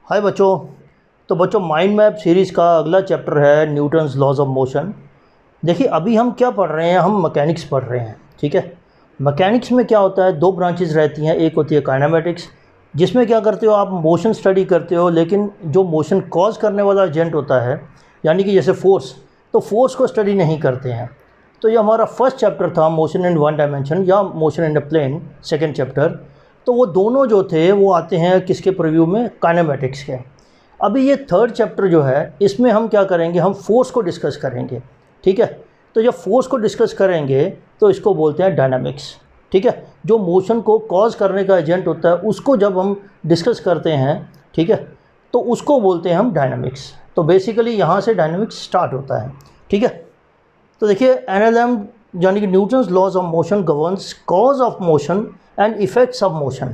हाय बच्चों। तो बच्चों माइंड मैप सीरीज़ का अगला चैप्टर है न्यूटन्स लॉज ऑफ मोशन। देखिए अभी हम क्या पढ़ रहे हैं, हम मैकेनिक्स पढ़ रहे हैं। ठीक है, मैकेनिक्स में क्या होता है, दो ब्रांचेस रहती हैं। एक होती है काइनेमेटिक्स, जिसमें क्या करते हो आप मोशन स्टडी करते हो, लेकिन जो मोशन कॉज करने वाला एजेंट होता है यानी कि जैसे फोर्स, तो फोर्स को स्टडी नहीं करते हैं। तो ये हमारा फर्स्ट चैप्टर था मोशन इन वन डायमेंशन या motion in a plane, second chapter. तो वो दोनों जो थे वो आते हैं किसके प्रीव्यू में, काइनेमेटिक्स के। अभी ये थर्ड चैप्टर जो है इसमें हम क्या करेंगे, हम फोर्स को डिस्कस करेंगे। ठीक है, तो जब फोर्स को डिस्कस करेंगे तो इसको बोलते हैं डायनामिक्स। ठीक है, जो मोशन को कॉज करने का एजेंट होता है उसको जब हम डिस्कस करते हैं, ठीक है, तो उसको बोलते हैं हम डायनामिक्स। तो बेसिकली यहाँ से डायनामिक्स स्टार्ट होता है। ठीक है, तो देखिए एनएलएम यानी कि Newton's laws of motion governs cause of motion and effects of motion.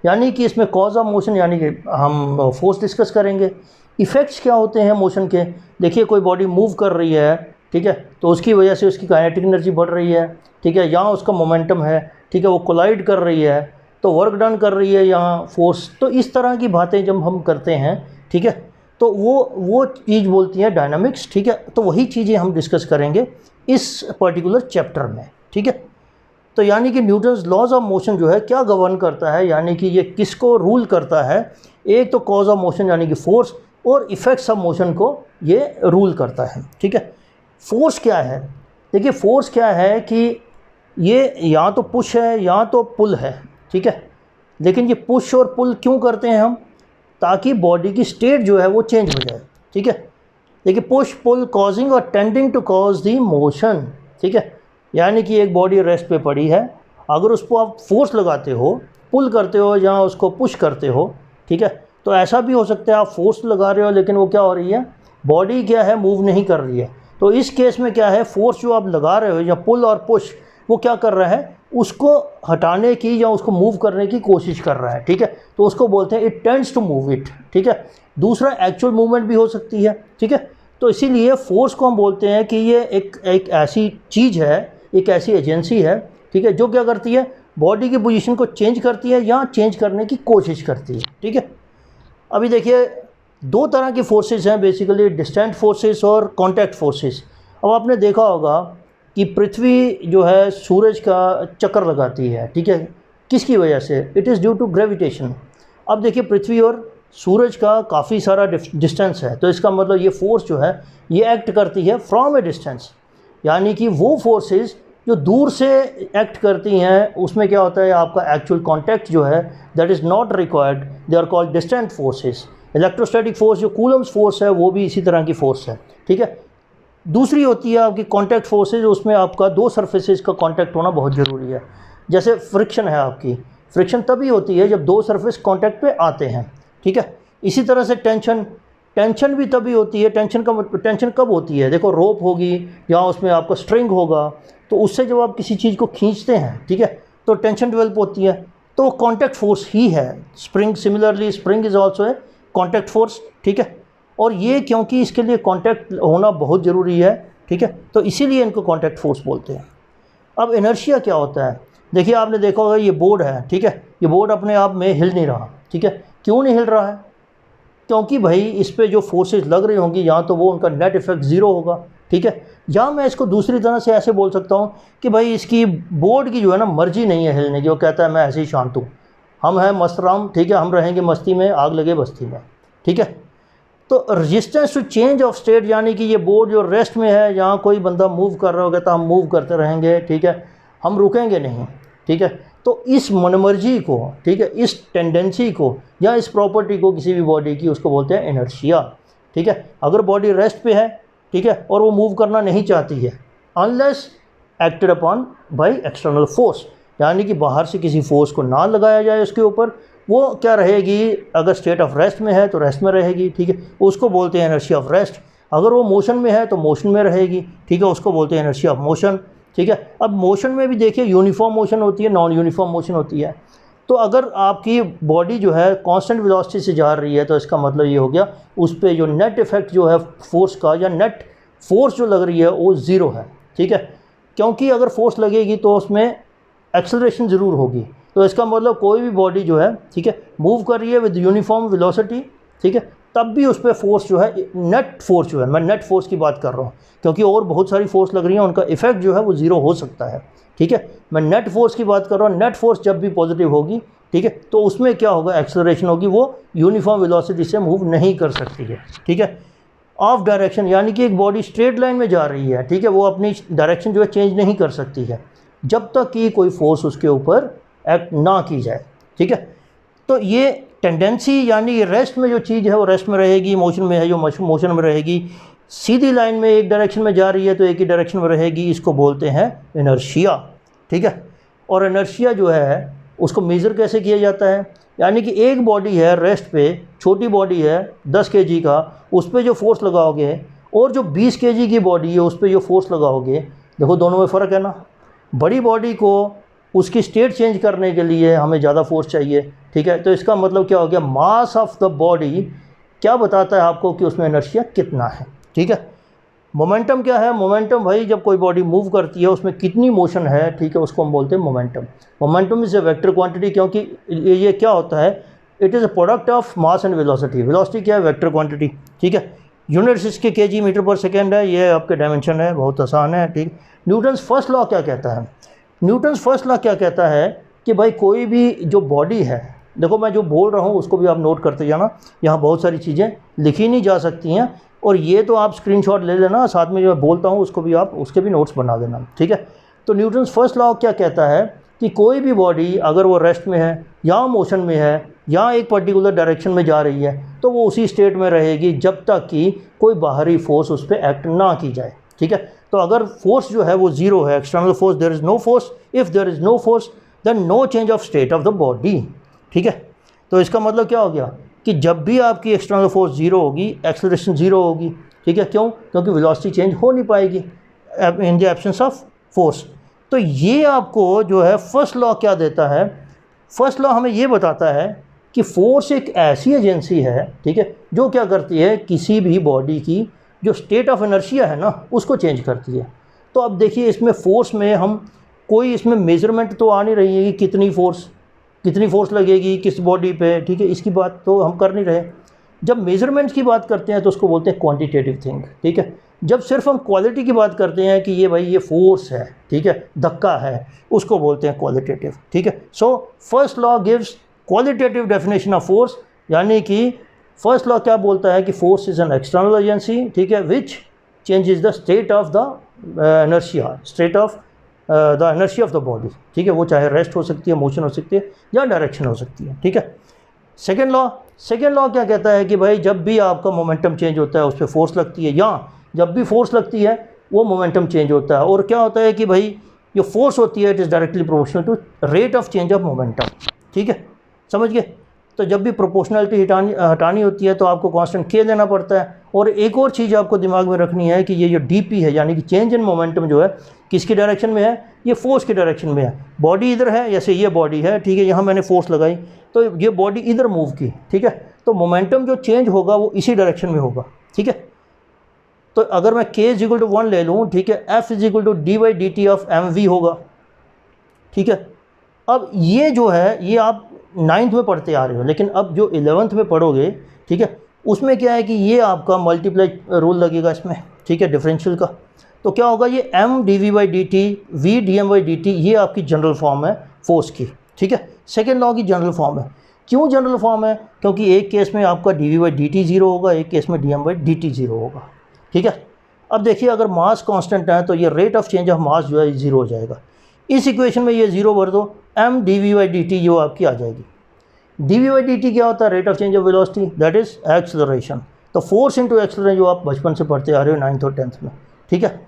यानी कि इसमें कॉज ऑफ मोशन यानी कि हम फोर्स डिस्कस करेंगे। इफ़ेक्ट्स क्या होते हैं मोशन के, देखिए कोई बॉडी मूव कर रही है, ठीक है, तो उसकी वजह से उसकी काइनेटिक एनर्जी बढ़ रही है। ठीक है, यहाँ उसका मोमेंटम है, ठीक है, वो कोलाइड कर रही है तो वर्क डन कर रही है यहाँ फोर्स। तो इस तरह की बातें जब हम करते हैं, ठीक है, तो वो चीज़ बोलती है डायनामिक्स। ठीक है, तो वही चीज़ें हम डिस्कस करेंगे इस पर्टिकुलर चैप्टर में। ठीक है, तो यानी कि न्यूटन्स लॉज ऑफ मोशन जो है क्या गवर्न करता है, यानी कि ये किसको रूल करता है। एक तो कॉज ऑफ मोशन यानी कि फोर्स, और इफ़ेक्ट्स ऑफ मोशन को ये रूल करता है। ठीक है, फोर्स क्या है, देखिए फोर्स क्या है कि ये या तो पुश है या तो पुल है। ठीक है, लेकिन ये पुश और पुल क्यों करते हैं हम, ताकि बॉडी की स्टेट जो है वो चेंज हो जाए। ठीक है, देखिए पुश पुल कॉजिंग और tending to cause the motion. ठीक है, यानी कि एक बॉडी रेस्ट पे पड़ी है, अगर उस पर आप फोर्स लगाते हो, पुल करते हो या उसको पुश करते हो, ठीक है, तो ऐसा भी हो सकता है आप फोर्स लगा रहे हो लेकिन वो क्या हो रही है, बॉडी क्या है, मूव नहीं कर रही है। तो इस केस में क्या है, फोर्स जो आप लगा रहे हो या पुल और पुश, वो क्या कर रहा है, उसको हटाने की या उसको मूव करने की कोशिश कर रहा है। ठीक है, तो उसको बोलते हैं it tends to move it. ठीक है, दूसरा एक्चुअल मूवमेंट भी हो सकती है। ठीक है, तो इसीलिए फोर्स को हम बोलते हैं कि ये एक ऐसी चीज़ है, एक ऐसी एजेंसी है, ठीक है, जो क्या करती है, बॉडी की पोजीशन को चेंज करती है या चेंज करने की कोशिश करती है। ठीक है, अभी देखिए दो तरह की फोर्सेस हैं बेसिकली, डिस्टेंट फोर्सेस और कॉन्टैक्ट फोर्सेस। अब आपने देखा होगा कि पृथ्वी जो है सूरज का चक्कर लगाती है। ठीक है, किसकी वजह से, it is due to gravitation. अब देखिए पृथ्वी और सूरज का काफ़ी सारा डिस्टेंस है, तो इसका मतलब ये फोर्स जो है ये एक्ट करती है फ्रॉम ए डिस्टेंस। यानी कि वो फोर्सेस जो दूर से एक्ट करती हैं उसमें क्या होता है, आपका एक्चुअल कांटेक्ट जो है that is not required, they are called distant forces. Electrostatic force जो कूलम्स फोर्स है वो भी इसी तरह की फोर्स है। ठीक है, दूसरी होती है आपकी कांटेक्ट फोर्सेज, उसमें आपका दो सरफेसेस का कांटेक्ट होना बहुत ज़रूरी है। जैसे फ्रिक्शन है, आपकी फ्रिक्शन तभी होती है जब दो सरफेस कांटेक्ट पे आते हैं। ठीक है, इसी तरह से टेंशन भी तभी होती है। टेंशन कब होती है, देखो रोप होगी या उसमें आपका स्ट्रिंग होगा, तो उससे जब आप किसी चीज़ को खींचते हैं, ठीक है, तो टेंशन डेवलप होती है, तो कॉन्टैक्ट फोर्स ही है। Spring similarly spring is also a contact force. ठीक है, और ये क्योंकि इसके लिए कॉन्टैक्ट होना बहुत ज़रूरी है, ठीक है, तो इसीलिए इनको कॉन्टैक्ट फोर्स बोलते हैं। अब इनर्शिया क्या होता है, देखिए आपने देखा होगा ये बोर्ड है, ठीक है, ये बोर्ड अपने आप में हिल नहीं रहा। ठीक है, क्यों नहीं हिल रहा है, क्योंकि भाई इस पे जो फोर्सेस लग रही होंगी या तो वो उनका नेट इफेक्ट ज़ीरो होगा। ठीक है, या मैं इसको दूसरी तरह से ऐसे बोल सकता हूँ कि भाई इसकी बोर्ड की जो है ना मर्जी नहीं है हिलने की, वो कहता है मैं ऐसे ही शांत हूँ, हम हैं मस्त राम, ठीक है, हम रहेंगे मस्ती में, आग लगे बस्ती में। ठीक है, तो resistance to change of state, यानी कि ये बोर्ड जो रेस्ट में है, यहाँ कोई बंदा मूव कर रहा होगा तो हम मूव करते रहेंगे। ठीक है, हम रुकेंगे नहीं। ठीक है, तो इस मनमर्जी को, ठीक है, इस टेंडेंसी को या इस प्रॉपर्टी को किसी भी बॉडी की, उसको बोलते हैं इनर्शिया। ठीक है, अगर बॉडी रेस्ट पे है, ठीक है, और वो मूव करना नहीं चाहती है, unless acted upon by external force, यानी कि बाहर से किसी फोर्स को ना लगाया जाए उसके ऊपर, वो क्या रहेगी, अगर स्टेट ऑफ रेस्ट में है तो रेस्ट में रहेगी। ठीक है, उसको बोलते हैं इनर्शिया ऑफ रेस्ट। अगर वो मोशन में है तो मोशन में रहेगी। ठीक है, उसको बोलते हैं इनर्शिया ऑफ मोशन। ठीक है, अब मोशन में भी देखिए यूनिफॉर्म मोशन होती है, नॉन यूनिफॉर्म मोशन होती है। तो अगर आपकी बॉडी जो है कांस्टेंट वेलोसिटी से जा रही है तो इसका मतलब ये हो गया उस पर जो नेट इफेक्ट जो है फोर्स का या नेट फोर्स जो लग रही है वो ज़ीरो है। ठीक है, क्योंकि अगर फोर्स लगेगी तो उसमें एक्सेलरेशन ज़रूर होगी। तो इसका मतलब कोई भी बॉडी जो है, ठीक है, मूव कर रही है विद यूनिफॉर्म वेलोसिटी, ठीक है, तब भी उस पर फोर्स जो है, नेट फोर्स जो है, मैं नेट फोर्स की बात कर रहा हूँ, क्योंकि और बहुत सारी फोर्स लग रही हैं, उनका इफेक्ट जो है वो ज़ीरो हो सकता है। ठीक है, मैं नेट फोर्स की बात कर रहा हूँ। नेट फोर्स जब भी पॉजिटिव होगी, ठीक है, तो उसमें क्या होगा, एक्सेलरेशन होगी, वो यूनिफॉर्म वेलोसिटी से मूव नहीं कर सकती है। ठीक है, ऑफ डायरेक्शन यानी कि एक बॉडी स्ट्रेट लाइन में जा रही है, ठीक है, वो अपनी डायरेक्शन जो है चेंज नहीं कर सकती है जब तक कि कोई फोर्स उसके ऊपर एक्ट ना की जाए। ठीक है, तो ये टेंडेंसी यानी रेस्ट में जो चीज़ है वो रेस्ट में रहेगी, मोशन में है जो मोशन में रहेगी, सीधी लाइन में एक डायरेक्शन में जा रही है तो एक ही डायरेक्शन में रहेगी, इसको बोलते हैं इनर्शिया। ठीक है, और इनर्शिया जो है उसको मेज़र कैसे किया जाता है, यानी कि एक बॉडी है रेस्ट पे, छोटी बॉडी है 10 kg का, उस पर जो फोर्स लगाओगे और जो 20 kg की बॉडी है उस पर जो फोर्स लगाओगे, देखो दोनों में फ़र्क है ना। बड़ी बॉडी को उसकी स्टेट चेंज करने के लिए हमें ज़्यादा फोर्स चाहिए। ठीक है, तो इसका मतलब क्या हो गया, मास ऑफ द बॉडी क्या बताता है आपको कि उसमें इनर्शिया कितना है। ठीक है, मोमेंटम क्या है, मोमेंटम भाई जब कोई बॉडी मूव करती है उसमें कितनी मोशन है, ठीक है, उसको हम बोलते हैं momentum. Momentum is a vector quantity, क्योंकि ये क्या होता है, it is a product of mass and velocity. Velocity क्या है, वेक्टर क्वांटिटी। ठीक है, यूनिट्स इसके kg मीटर पर सेकेंड है, ये आपके डायमेंशन है, बहुत आसान है। ठीक, न्यूटन्स फर्स्ट लॉ क्या कहता है, न्यूटन्स फर्स्ट लॉ क्या कहता है कि भाई कोई भी जो बॉडी है, देखो मैं जो बोल रहा हूँ उसको भी आप नोट करते जाना, यहाँ बहुत सारी चीज़ें लिखी नहीं जा सकती हैं, और ये तो आप स्क्रीनशॉट ले लेना, साथ में जो मैं बोलता हूँ उसको भी आप उसके भी नोट्स बना देना। ठीक है, तो न्यूटन्स फर्स्ट लॉ क्या कहता है कि कोई भी बॉडी अगर वो रेस्ट में है या मोशन में है या एक पर्टिकुलर डायरेक्शन में जा रही है तो वो उसी स्टेट में रहेगी जब तक कि कोई बाहरी फोर्स उस पर एक्ट ना की जाए। ठीक है, तो अगर फोर्स जो है वो ज़ीरो है, external force, there is no force, if there is no force then no change of state of the body. ठीक है, तो इसका मतलब क्या हो गया कि जब भी आपकी एक्सटर्नल फोर्स ज़ीरो होगी, एक्सेलरेशन ज़ीरो होगी। ठीक है, क्यों, क्योंकि वेलोसिटी चेंज हो नहीं पाएगी in the absence of force. तो ये आपको जो है फर्स्ट लॉ क्या देता है, फर्स्ट लॉ हमें ये बताता है कि फोर्स एक ऐसी एजेंसी है, ठीक है, जो क्या करती है, किसी भी बॉडी की जो स्टेट ऑफ इनर्शिया है ना उसको चेंज करती है। तो अब देखिए इसमें फोर्स में हम कोई इसमें मेज़रमेंट तो आ नहीं रही है कि कितनी फोर्स लगेगी किस बॉडी पे। ठीक है, इसकी बात तो हम कर नहीं रहे। जब मेज़रमेंट्स की बात करते हैं तो उसको बोलते हैं क्वांटिटेटिव थिंग। ठीक है, जब सिर्फ हम क्वालिटी की बात करते हैं कि ये भाई ये फोर्स है, ठीक है, धक्का है, उसको बोलते हैं क्वालिटेटिव। ठीक है, so first law gives qualitative definition of force, यानी कि फर्स्ट लॉ क्या बोलता है कि force is an external agency, ठीक है, विच changes the state of the inertia, state of the inertia of the body. ठीक है, वो चाहे रेस्ट हो सकती है, मोशन हो सकती है या डायरेक्शन हो सकती है। ठीक है, सेकेंड लॉ क्या कहता है कि भाई जब भी आपका मोमेंटम चेंज होता है उस पर फोर्स लगती है, या जब भी फोर्स लगती है वो मोमेंटम चेंज होता है। और क्या होता है कि भाई जो फोर्स होती है it is directly proportional to rate of change of momentum. ठीक है, समझ गए। तो जब भी प्रोपोर्शनलिटी हटानी होती है तो आपको कांस्टेंट के लेना पड़ता है। और एक और चीज़ आपको दिमाग में रखनी है कि ये जो डीपी है यानी कि चेंज इन मोमेंटम जो है किसकी डायरेक्शन में है, ये फोर्स की डायरेक्शन में है। बॉडी इधर है, जैसे ये बॉडी है, ठीक है, यहाँ मैंने फोर्स लगाई तो ये बॉडी इधर मूव की। ठीक है, तो मोमेंटम जो चेंज होगा वो इसी डायरेक्शन में होगा। ठीक है, तो अगर मैं k इक्वल टू 1 ले लूँ, ठीक है, F equal to dy/dt of mv होगा। ठीक है, अब ये जो है ये आप 9th में पढ़ते आ रहे हो, लेकिन अब जो 11th में पढ़ोगे, ठीक है, उसमें क्या है कि ये आपका मल्टीप्लाई रूल लगेगा इसमें। ठीक है, डिफरेंशियल का। तो क्या होगा, ये m dv/dt v dm/dt ये आपकी जनरल फॉर्म है फोर्स की। ठीक है, सेकेंड लॉ की जनरल फॉर्म है। क्यों जनरल फॉर्म है, क्योंकि एक केस में आपका dv/dt 0 होगा, एक केस में dm/dt 0 होगा। ठीक है, अब देखिए अगर मास कांस्टेंट है तो ये रेट ऑफ चेंज ऑफ मास जो है 0 हो जाएगा। इस इक्वेशन में ये 0 भर दो, m dv/dt जो आपकी आ जाएगी। dv/dt क्या होता है, rate of change of velocity, that is acceleration. तो फोर्स इंटू एक्सेलरेशन जो आप बचपन से पढ़ते आ रहे हो 9th और 10th में। ठीक है,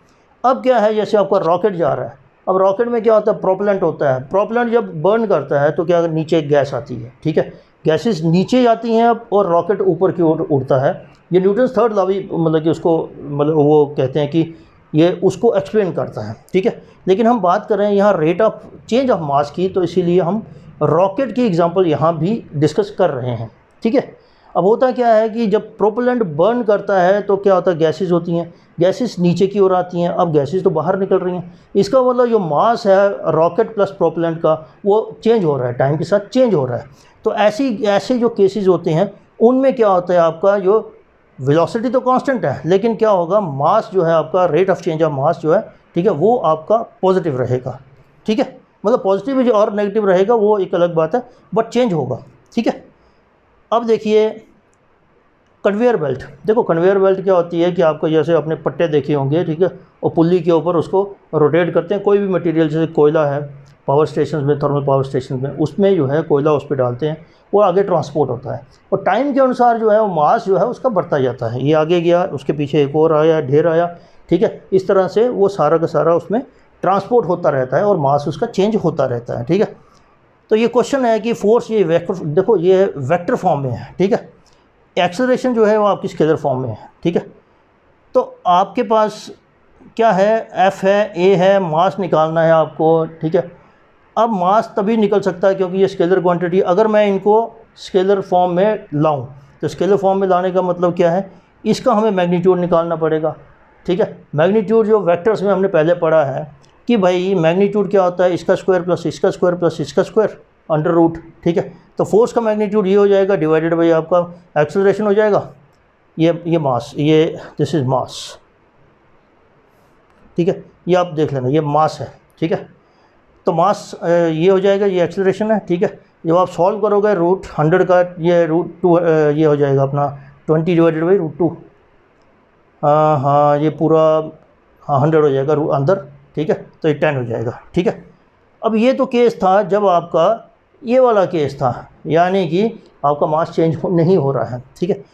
अब क्या है, जैसे आपका रॉकेट जा रहा है, अब रॉकेट में क्या होता है, प्रोपेलेंट होता है। प्रोपेलेंट जब बर्न करता है तो क्या नीचे एक गैस आती है। ठीक है, गैसेस नीचे जाती हैं और रॉकेट ऊपर की ओर उड़ता है। ये न्यूटन्स थर्ड लॉ भी मतलब कि उसको मतलब वो कहते हैं कि ये उसको एक्सप्लेन करता है। ठीक है, लेकिन हम बात कर रहे हैं यहाँ रेट ऑफ चेंज ऑफ मास की, तो इसीलिए हम रॉकेट की एग्जांपल यहाँ भी डिस्कस कर रहे हैं। ठीक है, अब होता क्या है कि जब प्रोपेलेंट बर्न करता है तो क्या होता है, गैसेस होती हैं, गैसेस नीचे की ओर आती हैं, अब गैसेस तो बाहर निकल रही हैं। इसका मतलब जो मास है रॉकेट प्लस प्रोपेलेंट का वो चेंज हो रहा है, टाइम के साथ चेंज हो रहा है। तो ऐसे जो केसेस होते हैं उनमें क्या होता है आपका जो वेलोसिटी तो कांस्टेंट है, लेकिन क्या होगा मास जो है आपका, रेट ऑफ चेंज ऑफ मास जो है, ठीक है, वो आपका पॉजिटिव रहेगा, ठीक है, मतलब पॉजिटिव जो और नेगेटिव रहेगा वो एक अलग बात है, बट चेंज होगा, ठीक है। अब देखिए कन्वेयर बेल्ट, देखो कन्वेयर बेल्ट क्या होती है कि आपको जैसे अपने पट्टे देखे होंगे, ठीक है, और पुल्ली के ऊपर उसको रोटेट करते हैं, कोई भी मटेरियल जैसे कोयला है पावर स्टेशन में, थर्मल पावर स्टेशन में, उसमें जो है कोयला उस पर डालते हैं, वो आगे ट्रांसपोर्ट होता है, और टाइम के अनुसार जो है वो मास जो है उसका बढ़ता जाता है, ये आगे गया, उसके पीछे एक और आया, ढेर आया, ठीक है, इस तरह से वो सारा का सारा उसमें ट्रांसपोर्ट होता रहता है और मास उसका चेंज होता रहता है, ठीक है। तो ये क्वेश्चन है कि फोर्स, ये वेक्टर, देखो ये वेक्टर फॉर्म में है, ठीक है, एक्सेलरेशन जो है वो आपकी स्केलर फॉर्म में है, ठीक है। तो आपके पास क्या है, एफ है, ए है, मास निकालना है आपको, ठीक है। अब मास तभी निकल सकता है क्योंकि ये स्केलर क्वांटिटी, अगर मैं इनको स्केलर फॉर्म में लाऊं, तो स्केलर फॉर्म में लाने का मतलब क्या है, इसका हमें मैग्नीट्यूड निकालना पड़ेगा, ठीक है। मैग्नीट्यूड जो वेक्टर्स में हमने पहले पढ़ा है कि भाई मैग्नीट्यूड क्या होता है, इसका स्क्वायर प्लस इसका स्क्वायर प्लस इसका स्क्वायर अंडर रूट, ठीक है। तो फोर्स का मैग्नीट्यूड ये हो जाएगा डिवाइडेड बाई आपका एक्सेलरेशन हो जाएगा, ये मास, ये दिस इज़ मास, ठीक है, ये आप देख लेना, ये मास है, ठीक है। तो मास ये हो जाएगा, ये एक्सेलरेशन है, ठीक है। जब आप सॉल्व करोगे रूट 100 का, ये रूट 2 ये हो जाएगा अपना 20 डिवाइडेड बाई रूट 2, हाँ ये पूरा, हाँ 100 हो जाएगा अंदर, ठीक है, तो ये 10 हो जाएगा, ठीक है। अब ये तो केस था जब आपका ये वाला केस था, यानी कि आपका मास चेंज नहीं हो रहा है, ठीक है।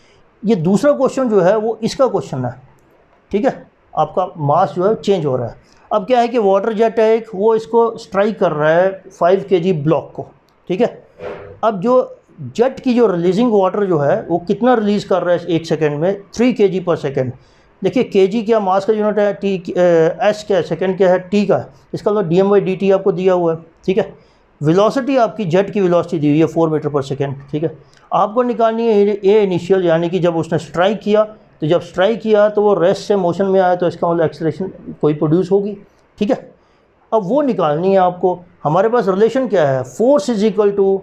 ये दूसरा क्वेश्चन जो है वो इसका क्वेश्चन है, ठीक है, आपका मास जो है चेंज हो रहा है। अब क्या है कि वाटर जेट है एक, वो इसको स्ट्राइक कर रहा है 5 kg ब्लॉक को, ठीक है। अब जो जेट की जो रिलीजिंग वाटर जो है वो कितना रिलीज़ कर रहा है 1 सेकेंड में, 3 kg पर सेकेंड। देखिए kg क्या मास का यूनिट है, टी एस क्या है, सेकेंड क्या है, टी का है, इसका मतलब dm/dt आपको दिया हुआ है, ठीक है। वेलोसिटी आपकी जेट की वेलोसिटी दी हुई है 4 मीटर पर सेकेंड, ठीक है। आपको निकालनी है ए इनिशियल, यानी कि जब उसने स्ट्राइक किया, तो जब स्ट्राइक किया तो वो रेस्ट से मोशन में आया, तो इसका मतलब एक्सेलरेशन कोई प्रोड्यूस होगी, ठीक है। अब वो निकालनी है आपको। हमारे पास रिलेशन क्या है, force is equal to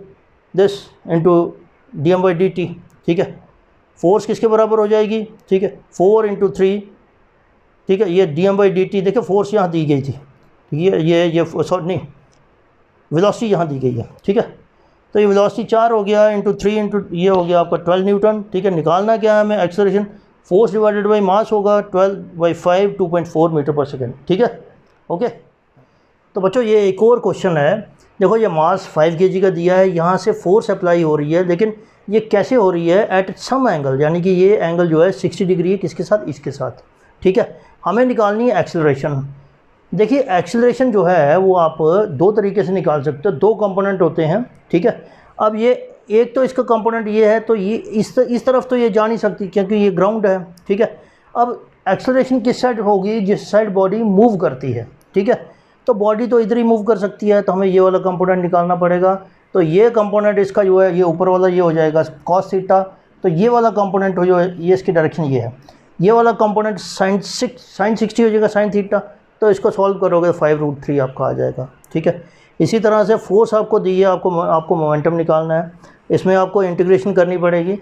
this into dm/dt, ठीक है। फोर्स किसके बराबर हो जाएगी, ठीक है, 4 × 3, ठीक है, ये dm/dt, देखिए फोर्स यहाँ दी गई थी, ये सॉरी नहीं, वेलोसिटी यहाँ दी गई है, ठीक है। तो ये वेलोसिटी 4 हो गया इंटू 3 इंटू ये हो गया आपका 12 न्यूटन, ठीक है। निकालना क्या है हमें, acceleration, force divided by mass होगा 12/5 2.4 मीटर पर सेकेंड, ठीक है, ओके। तो बच्चों ये एक और क्वेश्चन है, देखो ये मास 5 kg का दिया है, यहाँ से फोर्स अप्लाई हो रही है, लेकिन ये कैसे हो रही है, एट सम एंगल, यानी कि ये एंगल जो है 60 डिग्री है, किसके साथ, इसके साथ, ठीक है। हमें निकालनी है एक्सेलरेशन। देखिए एक्सेलरेशन जो है वो आप दो तरीके से निकाल सकते हो, दो कंपोनेंट होते हैं, ठीक है। अब ये एक तो इसका कंपोनेंट ये है, तो ये इस तरफ तो ये जा नहीं सकती क्योंकि ये ग्राउंड है, ठीक है। अब एक्सेलरेशन किस साइड होगी, जिस साइड बॉडी मूव करती है, ठीक है। तो बॉडी तो इधर ही मूव कर सकती है, तो हमें ये वाला कंपोनेंट निकालना पड़ेगा। तो ये कंपोनेंट इसका जो है, ये ऊपर वाला ये हो जाएगा cos थीटा, तो ये वाला कंपोनेंट हो जो है, ये इसकी डायरेक्शन ये है, ये वाला कंपोनेंट sin 60 हो जाएगा sin थीटा। तो इसको सॉल्व करोगे 5√3 आपका आ जाएगा, ठीक है। इसी तरह से फोर्स आपको दी है, आपको मोमेंटम निकालना है, इसमें आपको इंटीग्रेशन करनी पड़ेगी।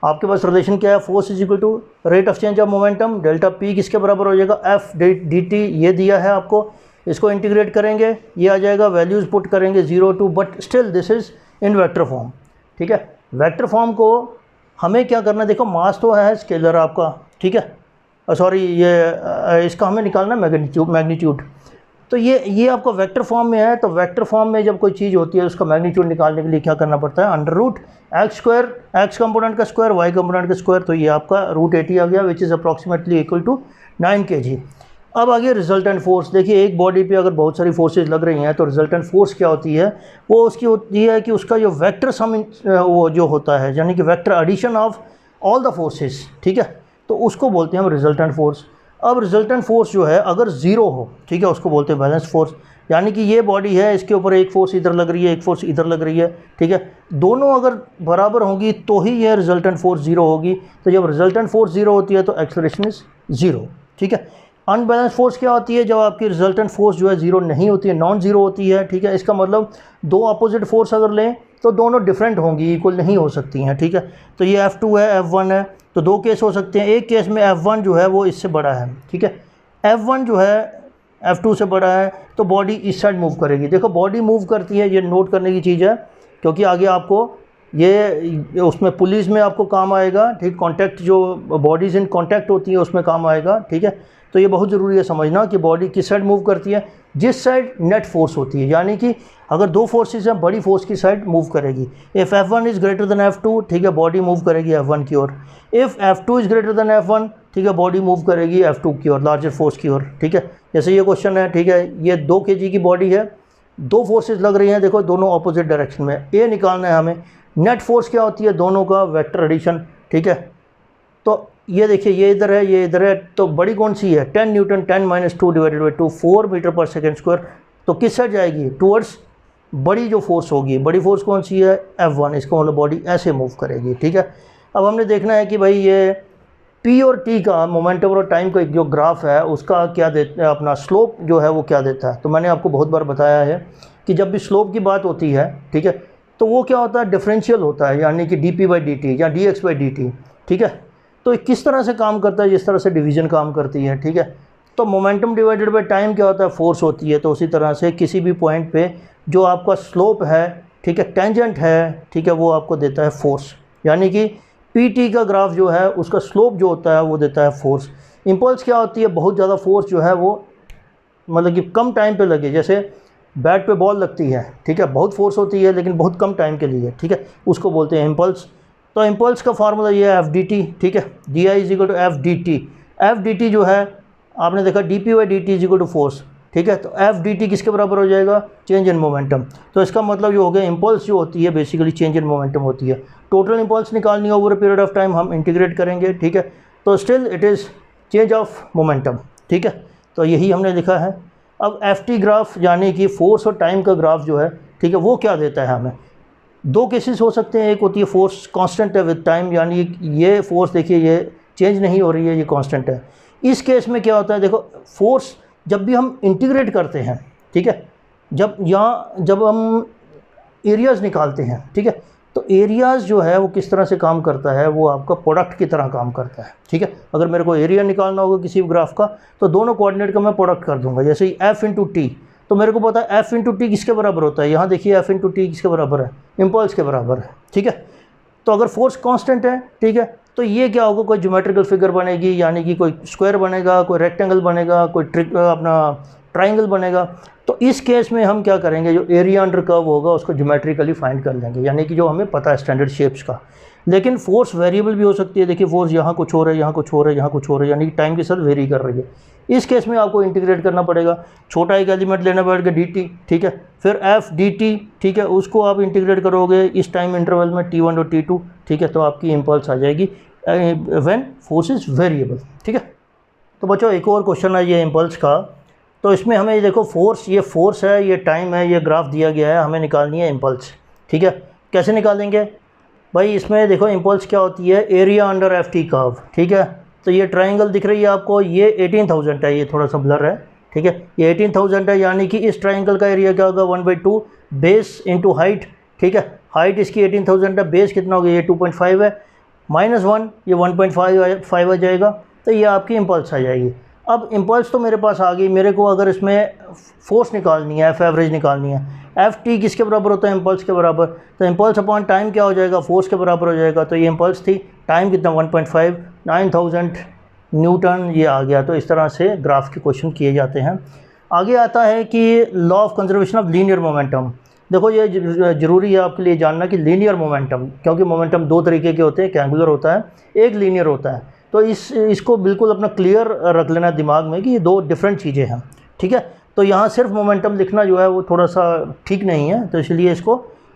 आपके पास रिलेशन क्या है, force is equal to rate of change of momentum, delta p किसके बराबर हो जाएगा, F/dt, ये दिया है आपको, इसको इंटीग्रेट करेंगे, ये आ जाएगा, वैल्यूज़ पुट करेंगे 0 to, but still this is in vector form, ठीक है। वेक्टर फॉर्म को हमें क्या करना है, देखो मास तो है स्केलर आपका, ठीक है, सॉरी ये इसका हमें निकालना है मैग्नीट्यूड। तो ये आपका वेक्टर फॉर्म में है, तो वेक्टर फॉर्म में जब कोई चीज़ होती है उसका मैग्नीट्यूड निकालने के लिए क्या करना पड़ता है, √x², x कंपोनेंट का स्क्वायर, y कंपोनेंट का स्क्वायर, तो ये आपका √80 आ गया, which is approximately equal to 9 kg। अब आगे रिजल्टेंट फोर्स, देखिए एक बॉडी पे अगर बहुत सारी फोर्सेज लग रही हैं तो रिजल्टेंट फोर्स क्या होती है, वो उसकी होती है कि उसका जो वेक्टर सम वो जो होता है, यानी कि vector addition of all the forces, ठीक है, तो उसको बोलते हैं हम रिजल्टेंट फोर्स। अब रिजल्टेंट फोर्स जो है अगर ज़ीरो हो, ठीक है, उसको बोलते हैं बैलेंस फोर्स, यानी कि ये बॉडी है, इसके ऊपर एक फोर्स इधर लग रही है, एक फोर्स इधर लग रही है, ठीक है, दोनों अगर बराबर होंगी तो ही ये रिजल्टेंट फोर्स ज़ीरो होगी। तो जब रिजल्टेंट फोर्स ज़ीरो होती है तो एक्सेलरेशन इज़ ज़ीरो, ठीक है। अनबैलेंस फोर्स क्या होती है, जब आपकी रिजल्टेंट फोर्स जो है ज़ीरो नहीं होती है, नॉन ज़ीरो होती है, ठीक है। इसका मतलब दो अपोजिट फोर्स अगर लें तो दोनों डिफरेंट होंगी, इक्वल नहीं हो सकती हैं, ठीक है। तो ये F2 है, F1 है, तो दो केस हो सकते हैं। एक केस में F1 जो है वो इससे बड़ा है, ठीक है, F1 जो है F2 से बड़ा है, तो बॉडी इस साइड मूव करेगी। देखो बॉडी मूव करती है, ये नोट करने की चीज़ है, क्योंकि आगे आपको ये उसमें पुलिस में आपको काम आएगा, ठीक, कांटेक्ट जो बॉडीज़ इन कांटेक्ट होती है उसमें काम आएगा, ठीक है। तो ये बहुत ज़रूरी है समझना कि बॉडी किस साइड मूव करती है, जिस साइड नेट फोर्स होती है, यानी कि अगर दो फोर्सेस हैं, बड़ी फोर्स की साइड मूव करेगी। If F1 is greater than F2, ठीक है, बॉडी मूव करेगी F1 की ओर। If F2 is greater than F1, ठीक है, बॉडी मूव करेगी F2 की ओर, लार्जर फोर्स की ओर, ठीक है। जैसे ये क्वेश्चन है, ठीक है, ये 2 kg की बॉडी है, दो फोर्सेस लग रही हैं, देखो दोनों ऑपोजिट डायरेक्शन में, ए निकालना है हमें। नेट फोर्स क्या होती है, दोनों का वेक्टर एडिशन, ठीक है। तो ये देखिए, ये इधर है, ये इधर है, तो बड़ी कौन सी है, 10 Newton, 10 - 2 divided by 2, 4 metre per second square. तो किस साइड जाएगी, टूवर्ड्स बड़ी जो फोर्स होगी। बड़ी फोर्स कौन सी है, F1, इसको मतलब बॉडी ऐसे मूव करेगी, ठीक है। अब हमने देखना है कि भाई ये P और T का मोमेंटम और टाइम का जो ग्राफ है उसका क्या देता है, अपना स्लोप जो है वो क्या देता है। तो मैंने आपको बहुत बार बताया है कि जब भी स्लोप की बात होती है, ठीक है, तो वो क्या होता है, डिफरेंशियल होता है, यानी कि dp/dt या dx/dt, ठीक है। तो किस तरह से काम करता है, जिस तरह से डिवीज़न काम करती है, ठीक है। तो मोमेंटम डिवाइडेड बाय टाइम क्या होता है, फोर्स होती है। तो उसी तरह से किसी भी पॉइंट पे जो आपका स्लोप है, ठीक है, टेंजेंट है, ठीक है, वो आपको देता है फोर्स, यानी कि PT का ग्राफ जो है उसका स्लोप जो होता है वो देता है फोर्स। इम्पल्स क्या होती है, बहुत ज़्यादा फोर्स जो है वो मतलब कि कम टाइम पे लगे, जैसे बैट पे बॉल लगती है, ठीक है, बहुत फोर्स होती है लेकिन बहुत कम टाइम के लिए, ठीक है, उसको बोलते हैं इम्पल्स। तो इम्पल्स का फार्मूला ये है FDT, ठीक है, DI = FDT। FDT जो है आपने देखा dp/dt = फोर्स, ठीक है। तो FDT किसके बराबर हो जाएगा, चेंज इन मोमेंटम। तो इसका मतलब ये हो गया, इम्पल्स जो होती है बेसिकली चेंज इन मोमेंटम होती है। टोटल इम्पल्स निकालनी है over a period of time, हम इंटीग्रेट करेंगे, ठीक है। तो still it is change of momentum, ठीक है। तो यही हमने लिखा है। अब FT ग्राफ यानी कि फोर्स और टाइम का ग्राफ जो है, ठीक है, वो क्या देता है हमें। दो केसेस हो सकते हैं, एक होती है फोर्स कांस्टेंट है विद टाइम, यानी ये फोर्स देखिए ये चेंज नहीं हो रही है, ये कांस्टेंट है। इस केस में क्या होता है, देखो फोर्स जब भी हम इंटीग्रेट करते हैं, ठीक है, जब हम एरियाज़ निकालते हैं, ठीक है, तो एरियाज़ जो है वो किस तरह से काम करता है, वो आपका प्रोडक्ट की तरह काम करता है, ठीक है। अगर मेरे को एरिया निकालना होगा किसी ग्राफ का, तो दोनों कोऑर्डिनेट का मैं प्रोडक्ट कर दूंगा। जैसे ही F × T, तो मेरे को पता है F × T किसके बराबर होता है, यहाँ देखिए F × T किसके बराबर है, इम्पल्स के बराबर है, ठीक है। तो अगर फोर्स कांस्टेंट है, ठीक है, तो ये क्या होगा, कोई ज्योमेट्रिकल फिगर बनेगी, यानी कि कोई स्क्वायर बनेगा, कोई रेक्टेंगल बनेगा, कोई अपना ट्राइंगल बनेगा। तो इस केस में हम क्या करेंगे, जो एरिया अंडर कर्व होगा उसको ज्योमेट्रिकली फाइंड कर लेंगे, यानी कि जो हमें पता है स्टैंडर्ड शेप्स का। लेकिन फोर्स वेरिएबल भी हो सकती है, देखिए फोर्स यहाँ कुछ हो रहा है, यहाँ कुछ हो रहा है, यहाँ कुछ हो रहा है, यानी कि टाइम के साथ वेरी कर रही है। इस केस में आपको इंटीग्रेट करना पड़ेगा, छोटा एक एलिमेंट लेना पड़ेगा dt, ठीक है, फिर FDT, ठीक है, उसको आप इंटीग्रेट करोगे इस टाइम इंटरवल में T1 और T2, ठीक है, तो आपकी इम्पल्स आ जाएगी व्हेन फोर्स इज़ वेरिएबल, ठीक है। तो बच्चों एक और क्वेश्चन है ये इम्पल्स का। तो इसमें हमें ये देखो फोर्स, ये फोर्स है, ये टाइम है, ये ग्राफ दिया गया है, हमें निकालनी है इम्पल्स, ठीक है। कैसे निकालेंगे भाई, इसमें देखो इम्पल्स क्या होती है, एरिया अंडर FT कर्व, ठीक है। तो ये ट्राइंगल दिख रही है आपको, ये 18,000 है, ये थोड़ा सा ब्लर है, ठीक है, ये 18,000 है, यानी कि इस ट्राइंगल का एरिया क्या होगा, 1/2 बेस इंटू हाइट, ठीक है। हाइट इसकी 18,000 है, बेस कितना हो गया, ये 2.5 है, -1 ये 1.5 आ जाएगा। तो ये आपकी इम्पल्स आ जाएगी। अब इम्पल्स तो मेरे पास आ गई, मेरे को अगर इसमें फोर्स निकालनी है, F एवरेज निकालनी है, FT किसके बराबर होता है, इम्पल्स के बराबर। तो इम्पल्स अपॉन टाइम क्या हो जाएगा, फोर्स के बराबर हो जाएगा। तो ये इम्पल्स थी, टाइम कितना 1.5, 9000 न्यूटन ये आ गया। तो इस तरह से ग्राफ के क्वेश्चन किए जाते हैं। आगे आता है कि law of conservation of linear momentum. देखो ये ज़रूरी है आपके लिए जानना कि लीनियर मोमेंटम, क्योंकि मोमेंटम दो तरीके के होते हैं, एक एंगुलर होता है, एक लीनियर होता है। तो इसको बिल्कुल अपना क्लियर रख लेना दिमाग में कि ये दो डिफरेंट चीज़ें हैं, ठीक है। तो यहाँ सिर्फ मोमेंटम लिखना जो है वो थोड़ा सा ठीक नहीं है, तो इसलिए इसको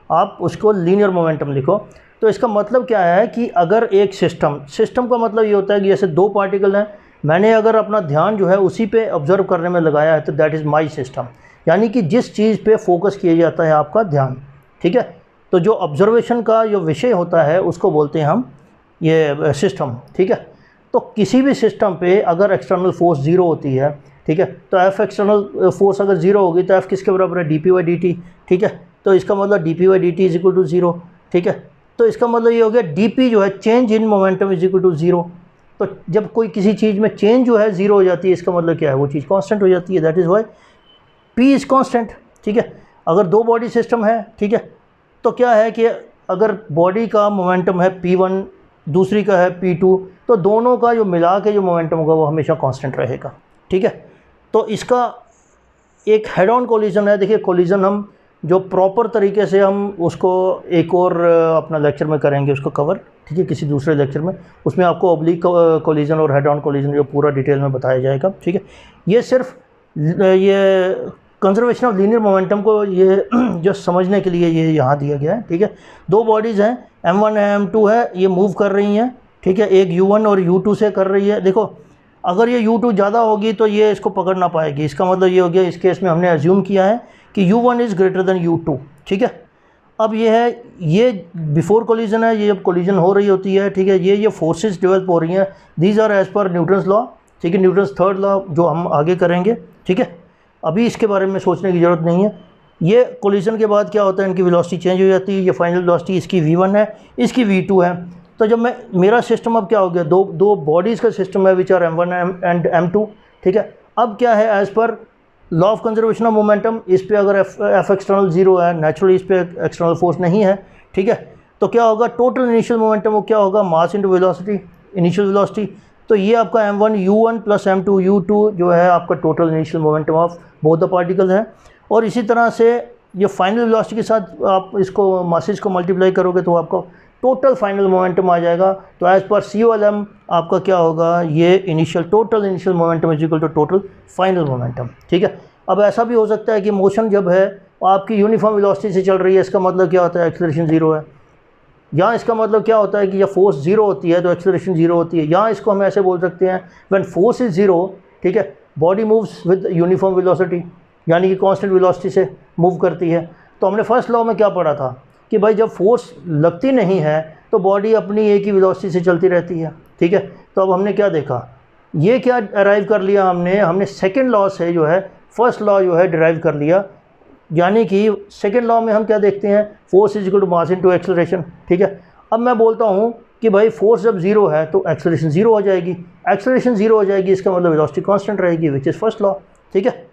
आप उसको लीनियर मोमेंटम लिखो। तो इसका मतलब क्या है कि अगर एक सिस्टम का मतलब ये होता है कि जैसे दो पार्टिकल हैं, मैंने अगर अपना ध्यान जो है उसी पे ऑब्ज़र्व करने में लगाया है, तो दैट इज़ माई सिस्टम, यानी कि जिस चीज़ पे फोकस किया जाता है आपका ध्यान, ठीक है। तो जो ऑब्जर्वेशन का जो विषय होता है उसको बोलते हैं हम ये सिस्टम, ठीक है। तो किसी भी सिस्टम पे अगर एक्सटर्नल फोर्स 0 होती है, ठीक है, तो F एक्सटर्नल फोर्स अगर 0 होगी तो F किसके बराबर है, dp/dt, ठीक है। तो इसका मतलब d p by d t is equal to zero, ठीक है। तो इसका मतलब ये हो गया डी पी जो है change in momentum is equal to zero. तो जब कोई किसी चीज़ में चेंज जो है ज़ीरो हो जाती है, इसका मतलब क्या है, वो चीज़ कांस्टेंट हो जाती है, that is why P is constant, ठीक है। अगर दो बॉडी सिस्टम है, ठीक है, तो क्या है कि अगर बॉडी का मोमेंटम है P1, दूसरी का है P2, तो दोनों का जो मिला के जो मोमेंटम होगा वो हमेशा कांस्टेंट रहेगा, ठीक है। तो इसका एक हेड ऑन कोलिजन है। देखिए कोलिजन हम जो प्रॉपर तरीके से हम उसको एक और अपना लेक्चर में करेंगे उसको कवर, ठीक है, किसी दूसरे लेक्चर में, उसमें आपको ऑब्लिक कोलिजन और हेड ऑन कोलिजन जो पूरा डिटेल में बताया जाएगा, ठीक है। ये सिर्फ ये कंजर्वेशन ऑफ लीनियर मोमेंटम को ये जो समझने के लिए ये यहाँ दिया गया है, ठीक है। दो बॉडीज़ हैं, M1 है M2 है, ये मूव कर रही हैं, ठीक है, एक U1 और U2 से कर रही है। देखो अगर ये U2 ज़्यादा होगी तो ये इसको पकड़ ना पाएगी, इसका मतलब ये हो गया इस केस में हमने एज्यूम किया है कि U1 is greater then U2, ठीक है। अब ये है, ये बिफोर कोलिजन है, ये जब कोलिजन हो रही होती है, ठीक है, ये फोर्सेस डेवलप हो रही हैं, these are as per Newton's law, ठीक है, न्यूटन्स थर्ड लॉ जो हम आगे करेंगे, ठीक है। अभी इसके बारे में सोचने की ज़रूरत नहीं है। ये कोलिजन के बाद क्या होता है, इनकी वेलोसिटी चेंज हो जाती है। ये फाइनल वेलोसिटी इसकी V1 है, इसकी V2 है। तो जब मेरा सिस्टम अब क्या हो गया, दो बॉडीज़ का सिस्टम है which are M1 and M2, ठीक है। अब क्या है, as per law of conservation of momentum, इस पे अगर एफ एक्सटर्नल ज़ीरो है, नेचुरली इस पे एक्सटर्नल फोर्स नहीं है, ठीक है, तो क्या होगा, टोटल इनिशियल मोमेंटम वो क्या होगा, mass into velocity, initial velocity. तो ये आपका M1 U1 plus M2 U2 जो है आपका total initial momentum of both the particle है। और इसी तरह से ये फाइनल वेलोसिटी के साथ आप इसको मासेज को मल्टीप्लाई करोगे तो आपको टोटल फाइनल मोमेंटम आ जाएगा। तो एज़ पर COLM आपका क्या होगा, ये initial total initial momentum is equal to total final momentum, ठीक है। अब ऐसा भी हो सकता है कि मोशन जब है आपकी यूनिफॉर्म वेलोसिटी से चल रही है, इसका मतलब क्या होता है, एक्सेलरेशन ज़ीरो है। यहाँ इसका मतलब क्या होता है कि जब फोर्स ज़ीरो होती है तो एक्सेलरेशन ज़ीरो होती है। यहाँ इसको हम ऐसे बोल सकते हैं, व्हेन फोर्स इज़ ज़ीरो, ठीक है, body moves with uniform velocity, यानी कि कांस्टेंट वेलोसिटी से मूव करती है। तो हमने फर्स्ट लॉ में क्या पढ़ा था कि भाई जब फोर्स लगती नहीं है तो बॉडी अपनी एक ही वेलोसिटी से चलती रहती है, ठीक है। तो अब हमने क्या देखा, ये क्या अराइव कर लिया हमने सेकेंड लॉ से जो है फर्स्ट लॉ जो है डिराइव कर लिया। यानी कि सेकेंड लॉ में हम क्या देखते हैं, force is equal to mass into acceleration, ठीक है। अब मैं बोलता हूँ कि भाई फोर्स जब ज़ीरो है तो एक्सेलरेशन ज़ीरो हो जाएगी, एक्सेलरेशन ज़ीरो हो जाएगी, इसका मतलब वेलोसिटी कांस्टेंट रहेगी, विच इज़ फर्स्ट लॉ, ठीक है।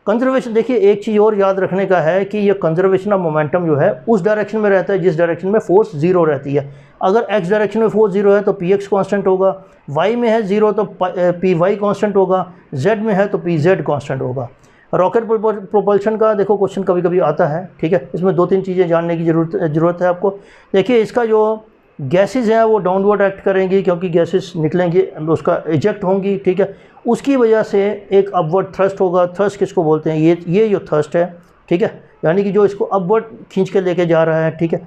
कंजर्वेशन, देखिए एक चीज़ और याद रखने का है कि ये कंजर्वेशन ऑफ मोमेंटम जो है उस डायरेक्शन में रहता है जिस डायरेक्शन में फोर्स ज़ीरो रहती है। अगर x डायरेक्शन में फोर्स ज़ीरो है तो px कांस्टेंट होगा, y में है ज़ीरो तो py कांस्टेंट होगा, z में है तो pz कांस्टेंट होगा। रॉकेट प्रोपल्शन का देखो क्वेश्चन कभी कभी आता है, ठीक है। इसमें दो तीन चीज़ें जानने की ज़रूरत है आपको। देखिए इसका जो गैसेस हैं वो डाउनवर्ड एक्ट करेंगी क्योंकि गैसेस निकलेंगी, उसका इजेक्ट होंगी, ठीक है। उसकी वजह से एक अपवर्ड थ्रस्ट होगा। थ्रस्ट किसको बोलते हैं, ये जो थ्रस्ट है, ठीक है, यानी कि जो इसको अपवर्ड खींच के लेके जा रहा है, ठीक है।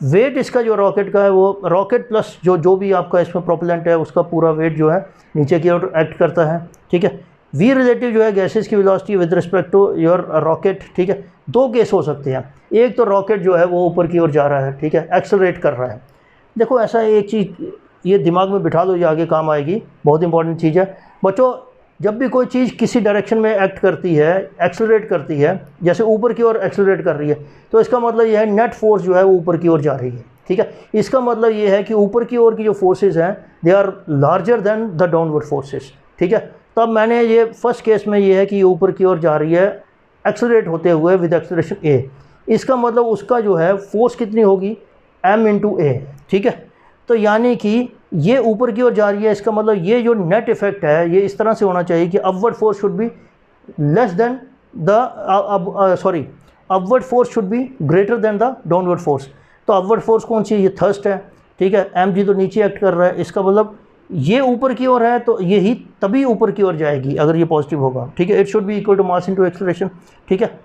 वेट इसका जो रॉकेट का है वो रॉकेट प्लस जो भी आपका इसमें प्रोपेलेंट है उसका पूरा वेट जो है नीचे की ओर एक्ट करता है, ठीक है। वी रिलेटिव जो है गैसेस की velocity with respect to your rocket, ठीक है। दो केस हो सकते हैं, एक तो रॉकेट जो है वो ऊपर की ओर जा रहा है, ठीक है, एक्सेलरेट कर रहा है। देखो ऐसा एक चीज़ ये दिमाग में बिठा लो, ये आगे काम आएगी, बहुत इंपॉर्टेंट चीज़ है बच्चों। जब भी कोई चीज़ किसी डायरेक्शन में एक्ट करती है, एक्सेलरेट करती है, जैसे ऊपर की ओर एक्सेलरेट कर रही है, तो इसका मतलब ये है नेट फोर्स जो है वो ऊपर की ओर जा रही है, ठीक है। इसका मतलब ये है कि ऊपर की ओर की जो फोर्सेस हैं they are larger than the downward forces, ठीक है। तब मैंने ये फर्स्ट केस में ये है कि ये ऊपर की ओर जा रही है एक्सेलरेट होते हुए विद एक्सेलरेशन a, इसका मतलब उसका जो है फोर्स कितनी होगी, m इंटू a, ठीक है। तो यानी कि ये ऊपर की ओर जा रही है, इसका मतलब ये जो नेट इफेक्ट है ये इस तरह से होना चाहिए कि upward force should be less than the upward force should be greater than the downward force. तो अपवर्ड फोर्स कौन सी है, ये थर्स्ट है, ठीक है। mg तो नीचे एक्ट कर रहा है, इसका मतलब ये ऊपर की ओर है तो यही तभी ऊपर की ओर जाएगी अगर ये पॉजिटिव होगा, ठीक है। It should be equal to mass into acceleration, ठीक है।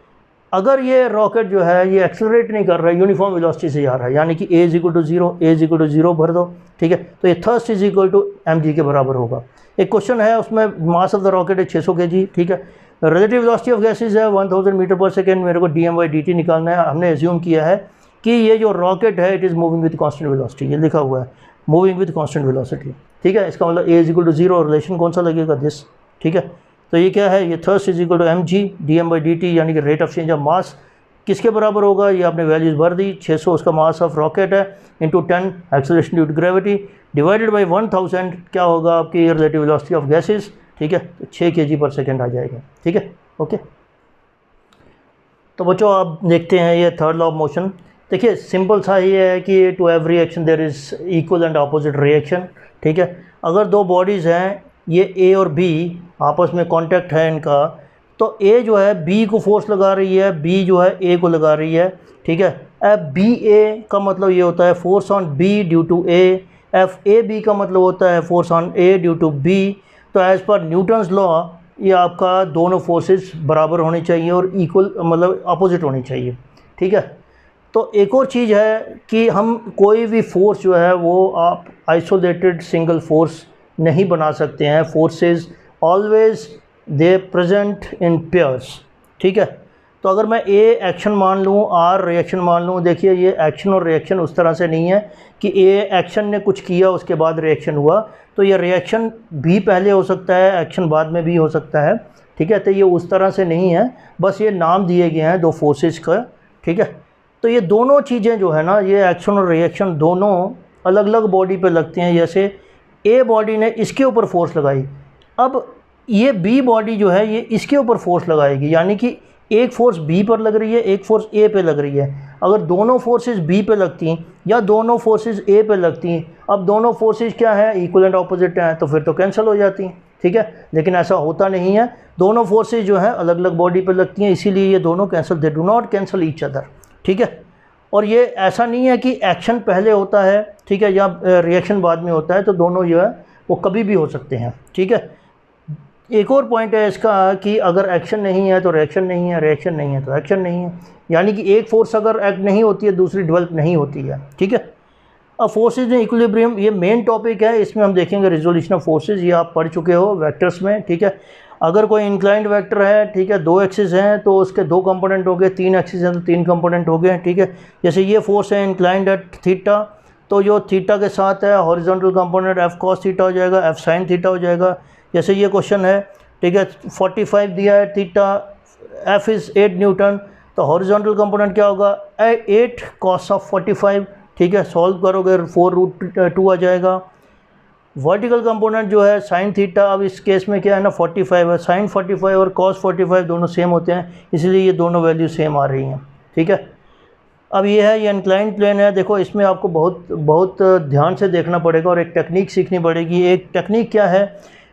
अगर ये रॉकेट जो है ये एक्सेलरेट नहीं कर रहा है, यूनिफॉर्म वेलोसिटी से जा रहा है, यानी कि a is equal to zero, a is equal to zero भर दो, ठीक है। तो ये thrust is equal to mg के बराबर होगा। एक क्वेश्चन है उसमें मास ऑफ द रॉकेट है 600 kg, ठीक है। रिलेटिव वेलोसिटी ऑफ गैसेज है 1000 मीटर पर सेकेंड, मेरे को dm/dt निकालना है। हमने एज्यूम किया है कि ये जो रॉकेट है it is moving with constant velocity, ये लिखा हुआ है मूविंग विद कांस्टेंट वेलोसिटी, ठीक है। इसका मतलब a is equal to zero, relation कौन सा लगेगा, दिस, ठीक है। तो ये क्या है, ये thrust is equal to mg dm/dt, यानी कि rate of change of mass किसके बराबर होगा, ये आपने वैल्यूज़ भर दी। 600 उसका मास ऑफ रॉकेट है, into 10 acceleration due to gravity, divided by 1000 क्या होगा आपकी रिलेटिव वेलोसिटी ऑफ गैसेस, ठीक है, तो 6 kg/s आ जाएगा, ठीक है, ओके। तो बच्चों आप देखते हैं ये थर्ड लॉ ऑफ मोशन। देखिए सिंपल सा ही है कि to every action there is equal and opposite reaction, ठीक है। अगर दो बॉडीज़ हैं, ये ए और बी आपस में कांटेक्ट है इनका, तो ए जो है बी को फोर्स लगा रही है, बी जो है ए को लगा रही है, ठीक है। एफ बी ए का मतलब ये होता है force on B due to A, F A B का मतलब होता है force on A due to B. तो एज़ पर न्यूटन्स लॉ ये आपका दोनों फोर्सेस बराबर होनी चाहिए और इक्वल मतलब अपोजिट होनी चाहिए, ठीक है। तो एक और चीज़ है कि हम कोई भी फोर्स जो है वो आप आइसोलेटेड सिंगल फोर्स नहीं बना सकते हैं। Forces always they present in pairs, ठीक है। तो अगर मैं ए एक्शन मान लूँ, आर रिएक्शन मान लूँ, देखिए ये एक्शन और रिएक्शन उस तरह से नहीं है कि ए एक्शन ने कुछ किया उसके बाद रिएक्शन हुआ, तो ये रिएक्शन भी पहले हो सकता है, एक्शन बाद में भी हो सकता है, ठीक है। तो ये उस तरह से नहीं है, बस ये नाम दिए गए हैं दो फोर्सेस का, ठीक है। तो ये दोनों चीज़ें जो है ना, ये एक्शन और रिएक्शन दोनों अलग अलग बॉडी पे लगती हैं। जैसे ए बॉडी ने इसके ऊपर फोर्स लगाई, अब ये बी बॉडी जो है ये इसके ऊपर फोर्स लगाएगी, यानी कि एक फोर्स बी पर लग रही है, एक फोर्स ए पे लग रही है। अगर दोनों फोर्सेस बी पे लगती या दोनों फोर्सेस ए पे लगती, अब दोनों फोर्सेस क्या है, इक्वल एंड ऑपोजिट हैं, तो फिर तो कैंसिल हो जाती हैं, ठीक है। लेकिन ऐसा होता नहीं है, दोनों फोर्सेस जो है अलग अलग बॉडी पे लगती हैं, इसीलिए ये दोनों cancel, they do not cancel each other, ठीक है। और ये ऐसा नहीं है कि एक्शन पहले होता है, ठीक है, या रिएक्शन बाद में होता है, तो दोनों जो है वो कभी भी हो सकते हैं, ठीक है। एक और पॉइंट है इसका कि अगर एक्शन नहीं है तो रिएक्शन नहीं है, रिएक्शन नहीं है तो एक्शन नहीं है, यानी कि एक फोर्स अगर एक्ट नहीं होती है दूसरी डेवलप नहीं होती है, ठीक है। अब फोर्सेज इन इक्विलिब्रियम ये मेन टॉपिक है, इसमें हम देखेंगे रिजोल्यूशन ऑफ फोर्सेज, ये आप पढ़ चुके हो वेक्टर्स में, ठीक है। अगर कोई इंक्लाइंड वेक्टर है, ठीक है, दो एक्सिस हैं तो उसके दो कंपोनेंट हो गए, तीन एक्सिस हैं तो तीन कंपोनेंट हो गए, ठीक है। जैसे ये फोर्स है इंक्लाइंड एट थीटा, तो जो थीटा के साथ है horizontal component F cos theta हो जाएगा, एफ साइन थीटा हो जाएगा। जैसे ये क्वेश्चन है, ठीक है, 45 दिया है, थीटा एफ इज़ 8 न्यूटन, तो हॉरिजॉन्टल कंपोनेंट क्या होगा 8 कॉस ऑफ 45, ठीक है। सॉल्व करोगे 4√2 आ जाएगा। वर्टिकल कंपोनेंट जो है साइन थीटा, अब इस केस में क्या है ना 45 है, साइन 45 और कॉस 45 दोनों सेम होते हैं, इसलिए ये दोनों वैल्यू सेम आ रही हैं, ठीक है। अब ये है, ये इंक्लाइंड प्लेन है, देखो इसमें आपको बहुत ध्यान से देखना पड़ेगा और एक टेक्निक सीखनी पड़ेगी। एक टेक्निक क्या है,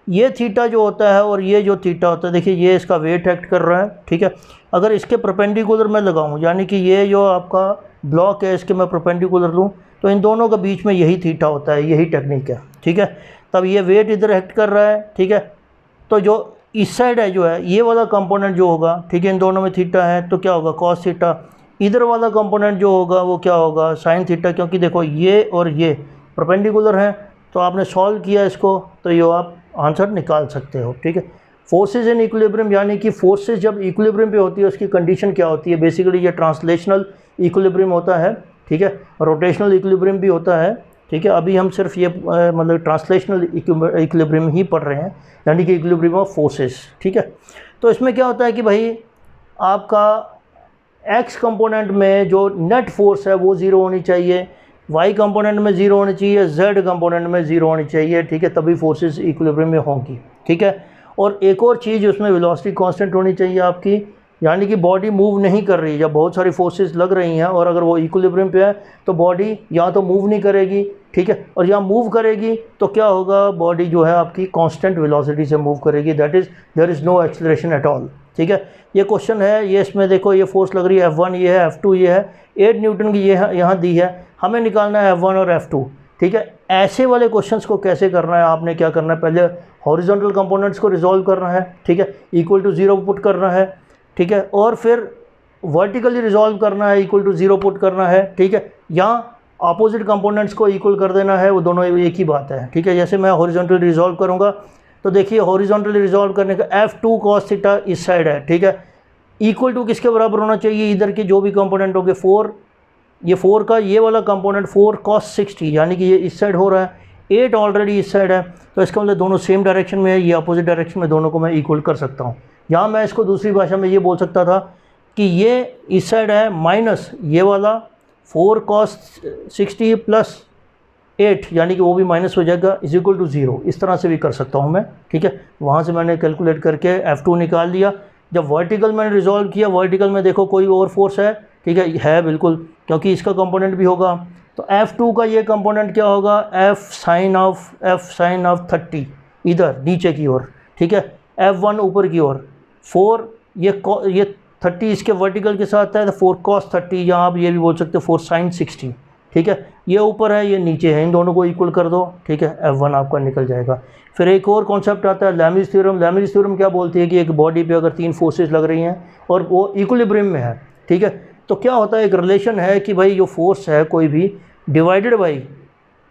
ये थीटा जो होता है और ये जो थीटा होता है, देखिए ये इसका वेट एक्ट कर रहा है, ठीक है। अगर इसके परपेंडिकुलर मैं लगाऊं, यानी कि ये जो आपका ब्लॉक है इसके मैं परपेंडिकुलर लूं, तो इन दोनों के बीच में यही थीटा होता है, यही टेक्निक है, ठीक है। तब ये वेट इधर एक्ट कर रहा है, ठीक है। तो जो इस साइड है जो है ये वाला कंपोनेंट जो होगा, ठीक है, इन दोनों में थीटा है तो क्या होगा कॉस थीटा। इधर वाला कंपोनेंट जो होगा वो क्या होगा साइन थीटा, क्योंकि देखो ये और ये परपेंडिकुलर हैं, तो आपने सॉल्व किया इसको तो ये आप आंसर निकाल सकते हो, ठीक है। फोर्सेस इन इक्विलिब्रियम, यानी कि फोर्सेस जब इक्विलिब्रियम पे होती है उसकी कंडीशन क्या होती है, बेसिकली ये ट्रांसलेशनल इक्विलिब्रियम होता है, ठीक है, रोटेशनल इक्विलिब्रियम भी होता है, ठीक है। अभी हम सिर्फ ये मतलब ट्रांसलेशनल इक्विलिब्रियम ही पढ़ रहे हैं, यानी कि इक्विलिब्रियम ऑफ फोर्सेस, ठीक है। तो इसमें क्या होता है कि भाई आपका एक्स कंपोनेंट में जो नेट फोर्स है वो ज़ीरो होनी चाहिए, वाई कंपोनेंट में ज़ीरो होनी चाहिए, जेड कंपोनेंट में ज़ीरो होनी चाहिए, ठीक है, तभी फोर्सेस इक्विलिब्रियम में होंगी, ठीक है। और एक और चीज़ उसमें वेलोसिटी कांस्टेंट होनी चाहिए आपकी, यानी कि बॉडी मूव नहीं कर रही है, जब बहुत सारी फोर्सेस लग रही हैं और अगर वो इक्विलिब्रियम पे है तो बॉडी या तो मूव नहीं करेगी, ठीक है, और या मूव करेगी तो क्या होगा, बॉडी जो है आपकी कांस्टेंट वेलोसिटी से मूव करेगी, that is there is no acceleration at all, ठीक है। ये क्वेश्चन है, ये इसमें देखो ये फोर्स लग रही है F1, ये है F2, ये है 8 न्यूटन की, ये यहाँ दी है, हमें निकालना है F1 और F2, ठीक है। ऐसे वाले क्वेश्चंस को कैसे करना है, आपने क्या करना है, पहले हॉरिजॉन्टल कंपोनेंट्स को रिजॉल्व करना है, ठीक है, इक्वल टू 0 पुट करना है, ठीक है, और फिर वर्टिकली रिजॉल्व करना है, इक्वल टू 0 पुट करना है, ठीक है, या अपोजिट कंपोनेंट्स को इक्वल कर देना है, वो दोनों एक ही बात है, ठीक है। जैसे मैं हॉरिजॉन्टली रिजॉल्व करूँगा तो देखिए हॉरिजॉन्टली रिजॉल्व करने का F2 cos थीटा इस साइड है, ठीक है, इक्वल टू किसके बराबर होना चाहिए, इधर के जो भी कंपोनेंट होंगे 4, ये 4 का ये वाला कंपोनेंट 4 cos 60, यानी कि ये इस साइड हो रहा है, 8 ऑलरेडी इस साइड है, तो इसका मतलब दोनों सेम डायरेक्शन में है, ये अपोजिट डायरेक्शन में, दोनों को मैं इक्वल कर सकता हूँ। यहाँ मैं इसको दूसरी भाषा में ये बोल सकता था कि ये इस साइड है माइनस ये वाला 4 cos 60 प्लस 8, यानी कि वो भी माइनस हो जाएगा, इज इक्वल टू 0। इस तरह से भी कर सकता हूँ मैं, ठीक है। वहाँ से मैंने कैलकुलेट करके F2 निकाल लिया। जब वर्टिकल मैंने रिजॉल्व किया, वर्टिकल में देखो कोई और फोर्स है, ठीक है बिल्कुल, क्योंकि इसका कंपोनेंट भी होगा। तो F2 का ये कंपोनेंट क्या होगा, F साइन ऑफ 30 इधर नीचे की ओर, ठीक है। F1 ऊपर की ओर, 4 ये 30 इसके वर्टिकल के साथ है, तो 4 cos 30, या आप ये भी बोल सकते हो 4 sin 60, ठीक है। ये ऊपर है, ये नीचे है, इन दोनों को इक्वल कर दो, ठीक है, F1 आपका निकल जाएगा। फिर एक और कॉन्सेप्ट आता है लैमिज थ्योरम। लैमिज थ्योरम क्या बोलती है कि एक बॉडी पे अगर 3 फोर्सेस लग रही हैं और वो इक्विलिब्रियम में है, ठीक है, तो क्या होता है, एक रिलेशन है कि भाई जो फोर्स है कोई भी डिवाइडेड बाई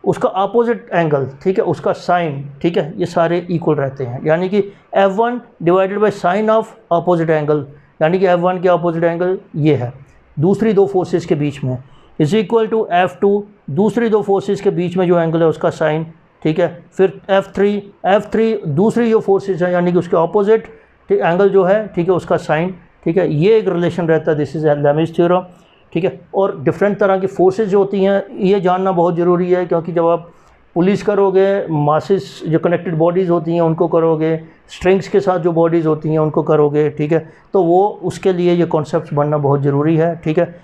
उसका अपोजिट एंगल, ठीक है, उसका साइन, ठीक है, ये सारे इक्वल रहते हैं। यानी कि F1 divided by sine of opposite angle, यानी कि F1 के अपोजिट एंगल ये है दूसरी दो फोर्सेस के बीच में, इज इक्वल टू F2 दूसरी दो फोर्सेस के बीच में जो एंगल है उसका साइन, ठीक है। फिर F3 दूसरी जो फोर्सेस है यानी कि उसके अपोजिट एंगल जो है, ठीक है, उसका साइन, ठीक है। ये एक रिलेशन रहता है, दिस इज लैमिज थ्योरम, ठीक है। और डिफरेंट तरह की फोर्सेस जो होती हैं ये जानना बहुत ज़रूरी है, क्योंकि जब आप पुलिस करोगे, मासेस जो कनेक्टेड बॉडीज़ होती हैं उनको करोगे, स्ट्रिंग्स के साथ जो बॉडीज़ होती हैं उनको करोगे, ठीक है, तो वो उसके लिए ये कॉन्सेप्ट्स बनना बहुत ज़रूरी है, ठीक है।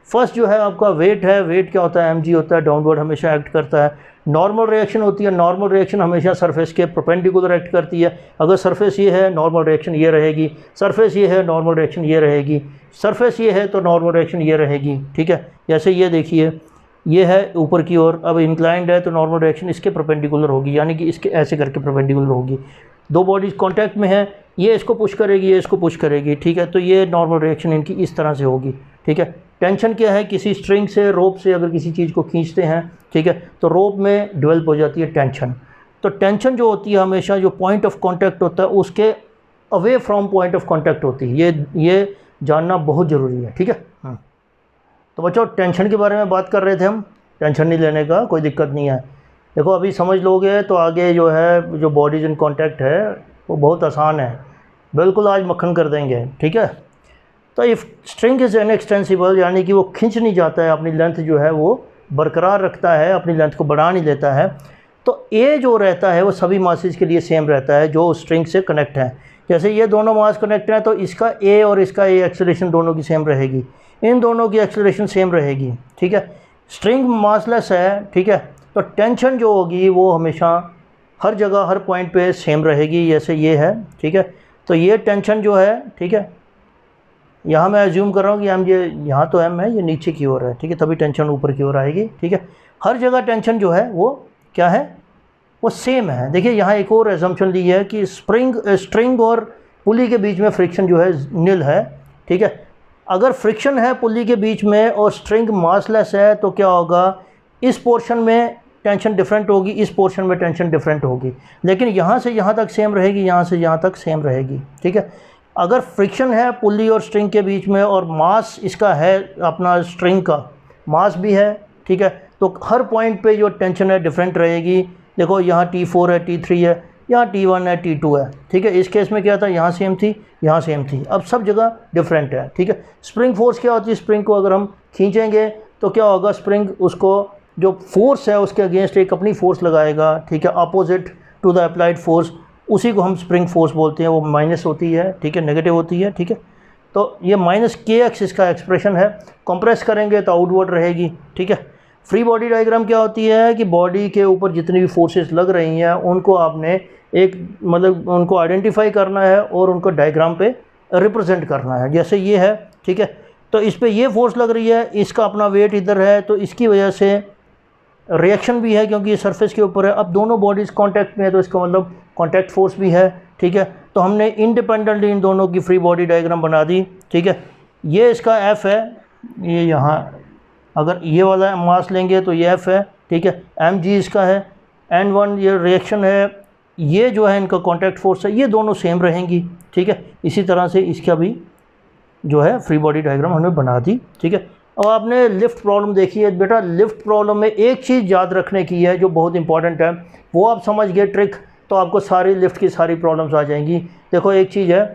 फर्स्ट जो है आपका वेट है, वेट क्या होता है, mg होता है, डाउनवर्ड हमेशा एक्ट करता है। नॉर्मल रिएक्शन होती है, नॉर्मल रिएक्शन हमेशा सरफेस के परपेंडिकुलर एक्ट करती है। अगर सरफेस ये है नॉर्मल रिएक्शन ये रहेगी, सरफेस ये है नॉर्मल रिएक्शन ये रहेगी, सरफेस ये है तो नॉर्मल रिएक्शन ये रहेगी, ठीक है। जैसे ये देखिए, ये है ऊपर की ओर, अब इंक्लाइंड है तो नॉर्मल रिएक्शन इसके परपेंडिकुलर होगी, यानी कि इसके ऐसे करके परपेंडिकुलर होगी। दो बॉडीज़ कांटेक्ट में है, ये इसको पुश करेगी, ये इसको पुश करेगी, ठीक है, तो ये नॉर्मल रिएक्शन इनकी इस तरह से होगी, ठीक है। टेंशन क्या है, किसी स्ट्रिंग से, रोप से अगर किसी चीज़ को खींचते हैं, ठीक है, तो रोप में डेवलप हो जाती है टेंशन। तो टेंशन जो होती है हमेशा जो पॉइंट ऑफ कांटेक्ट होता है उसके away from point of contact होती है, ये जानना बहुत ज़रूरी है, ठीक है। तो बच्चों टेंशन के बारे में बात कर रहे थे हम, टेंशन नहीं लेने का कोई दिक्कत नहीं है। देखो अभी समझ लोगे तो आगे जो है जो बॉडीज़ इन कांटेक्ट है वो बहुत आसान है, बिल्कुल आज मक्खन कर देंगे, ठीक है। तो इफ़ स्ट्रिंग इज़ इनएक्सटेंसिबल, यानी कि वो खिंच नहीं जाता है, अपनी लेंथ जो है वो बरकरार रखता है, अपनी लेंथ को बढ़ा नहीं लेता है, तो ए जो रहता है वो सभी मासेस के लिए सेम रहता है जो स्ट्रिंग से कनेक्ट है। जैसे ये दोनों मास कनेक्ट हैं तो इसका ए और इसका ए एक्सेलरेशन दोनों की सेम रहेगी, इन दोनों की एक्सेलरेशन सेम रहेगी, ठीक है। स्ट्रिंग मासलेस है, ठीक है, तो टेंशन जो होगी वो हमेशा हर जगह हर पॉइंट पे सेम रहेगी, जैसे ये है, ठीक है। तो ये टेंशन जो है, ठीक है, यहाँ मैं एज्यूम कर रहा हूँ कि हम ये यहाँ तो एम है, ये नीचे की ओर है, ठीक है, तभी टेंशन ऊपर की ओर आएगी, ठीक है। हर जगह टेंशन जो है वो क्या है, वो सेम है। देखिए यहाँ एक और एजम्पशन ली है कि स्ट्रिंग और पुली के बीच में फ्रिक्शन जो है निल है, ठीक है। अगर फ्रिक्शन है पुली के बीच में और स्ट्रिंग मासलेस है तो क्या होगा, इस पोर्शन में टेंशन डिफरेंट होगी, इस पोर्शन में टेंशन डिफरेंट होगी, लेकिन यहाँ से यहाँ तक सेम रहेगी, यहाँ से यहाँ तक सेम रहेगी, ठीक है। अगर फ्रिक्शन है पुली और स्ट्रिंग के बीच में और मास इसका है अपना स्ट्रिंग का मास भी है, ठीक है, तो हर पॉइंट पे जो टेंशन है डिफरेंट रहेगी। देखो यहाँ T4 है, T3 है, यहाँ T1 है, T2 है, ठीक है। इस केस में क्या था, यहाँ सेम थी, यहाँ सेम थी, अब सब जगह डिफरेंट है, ठीक है। स्प्रिंग फोर्स क्या होती है, स्प्रिंग को अगर हम खींचेंगे तो क्या होगा, स्प्रिंग उसको जो फोर्स है उसके अगेंस्ट एक अपनी फोर्स लगाएगा, ठीक है, opposite to the applied force, उसी को हम स्प्रिंग फोर्स बोलते हैं। वो माइनस होती है, ठीक है, नेगेटिव होती है, ठीक है। तो ये माइनस kx इसका एक्सप्रेशन है। कंप्रेस करेंगे तो आउटवर्ड रहेगी, ठीक है। फ्री बॉडी डायग्राम क्या होती है कि बॉडी के ऊपर जितनी भी फोर्सेस लग रही हैं उनको आपने एक मतलब उनको आइडेंटिफाई करना है और उनको डायग्राम पे रिप्रेजेंट करना है। जैसे ये है, ठीक है, तो इस पर ये फोर्स लग रही है, इसका अपना वेट इधर है, तो इसकी वजह से रिएक्शन भी है क्योंकि ये सरफेस के ऊपर है। अब दोनों बॉडीज़ कांटेक्ट में है तो इसका मतलब कांटेक्ट फोर्स भी है, ठीक है। तो हमने इंडिपेंडेंटली इन दोनों की फ्री बॉडी डायग्राम बना दी, ठीक है। ये इसका F है, ये यहाँ अगर ये वाला मास लेंगे तो ये F है, ठीक है, mg इसका है, N1 ये रिएक्शन है, ये जो है इनका कांटेक्ट फोर्स है, ये दोनों सेम रहेंगी, ठीक है। इसी तरह से इसका भी जो है फ्री बॉडी डायग्राम हमने बना दी, ठीक है। अब आपने लिफ्ट प्रॉब्लम देखी है बेटा, लिफ्ट प्रॉब्लम में एक चीज़ याद रखने की है जो बहुत इंपॉर्टेंट है, वो आप समझ गए ट्रिक तो आपको सारी लिफ्ट की सारी प्रॉब्लम्स आ जाएंगी। देखो एक चीज़ है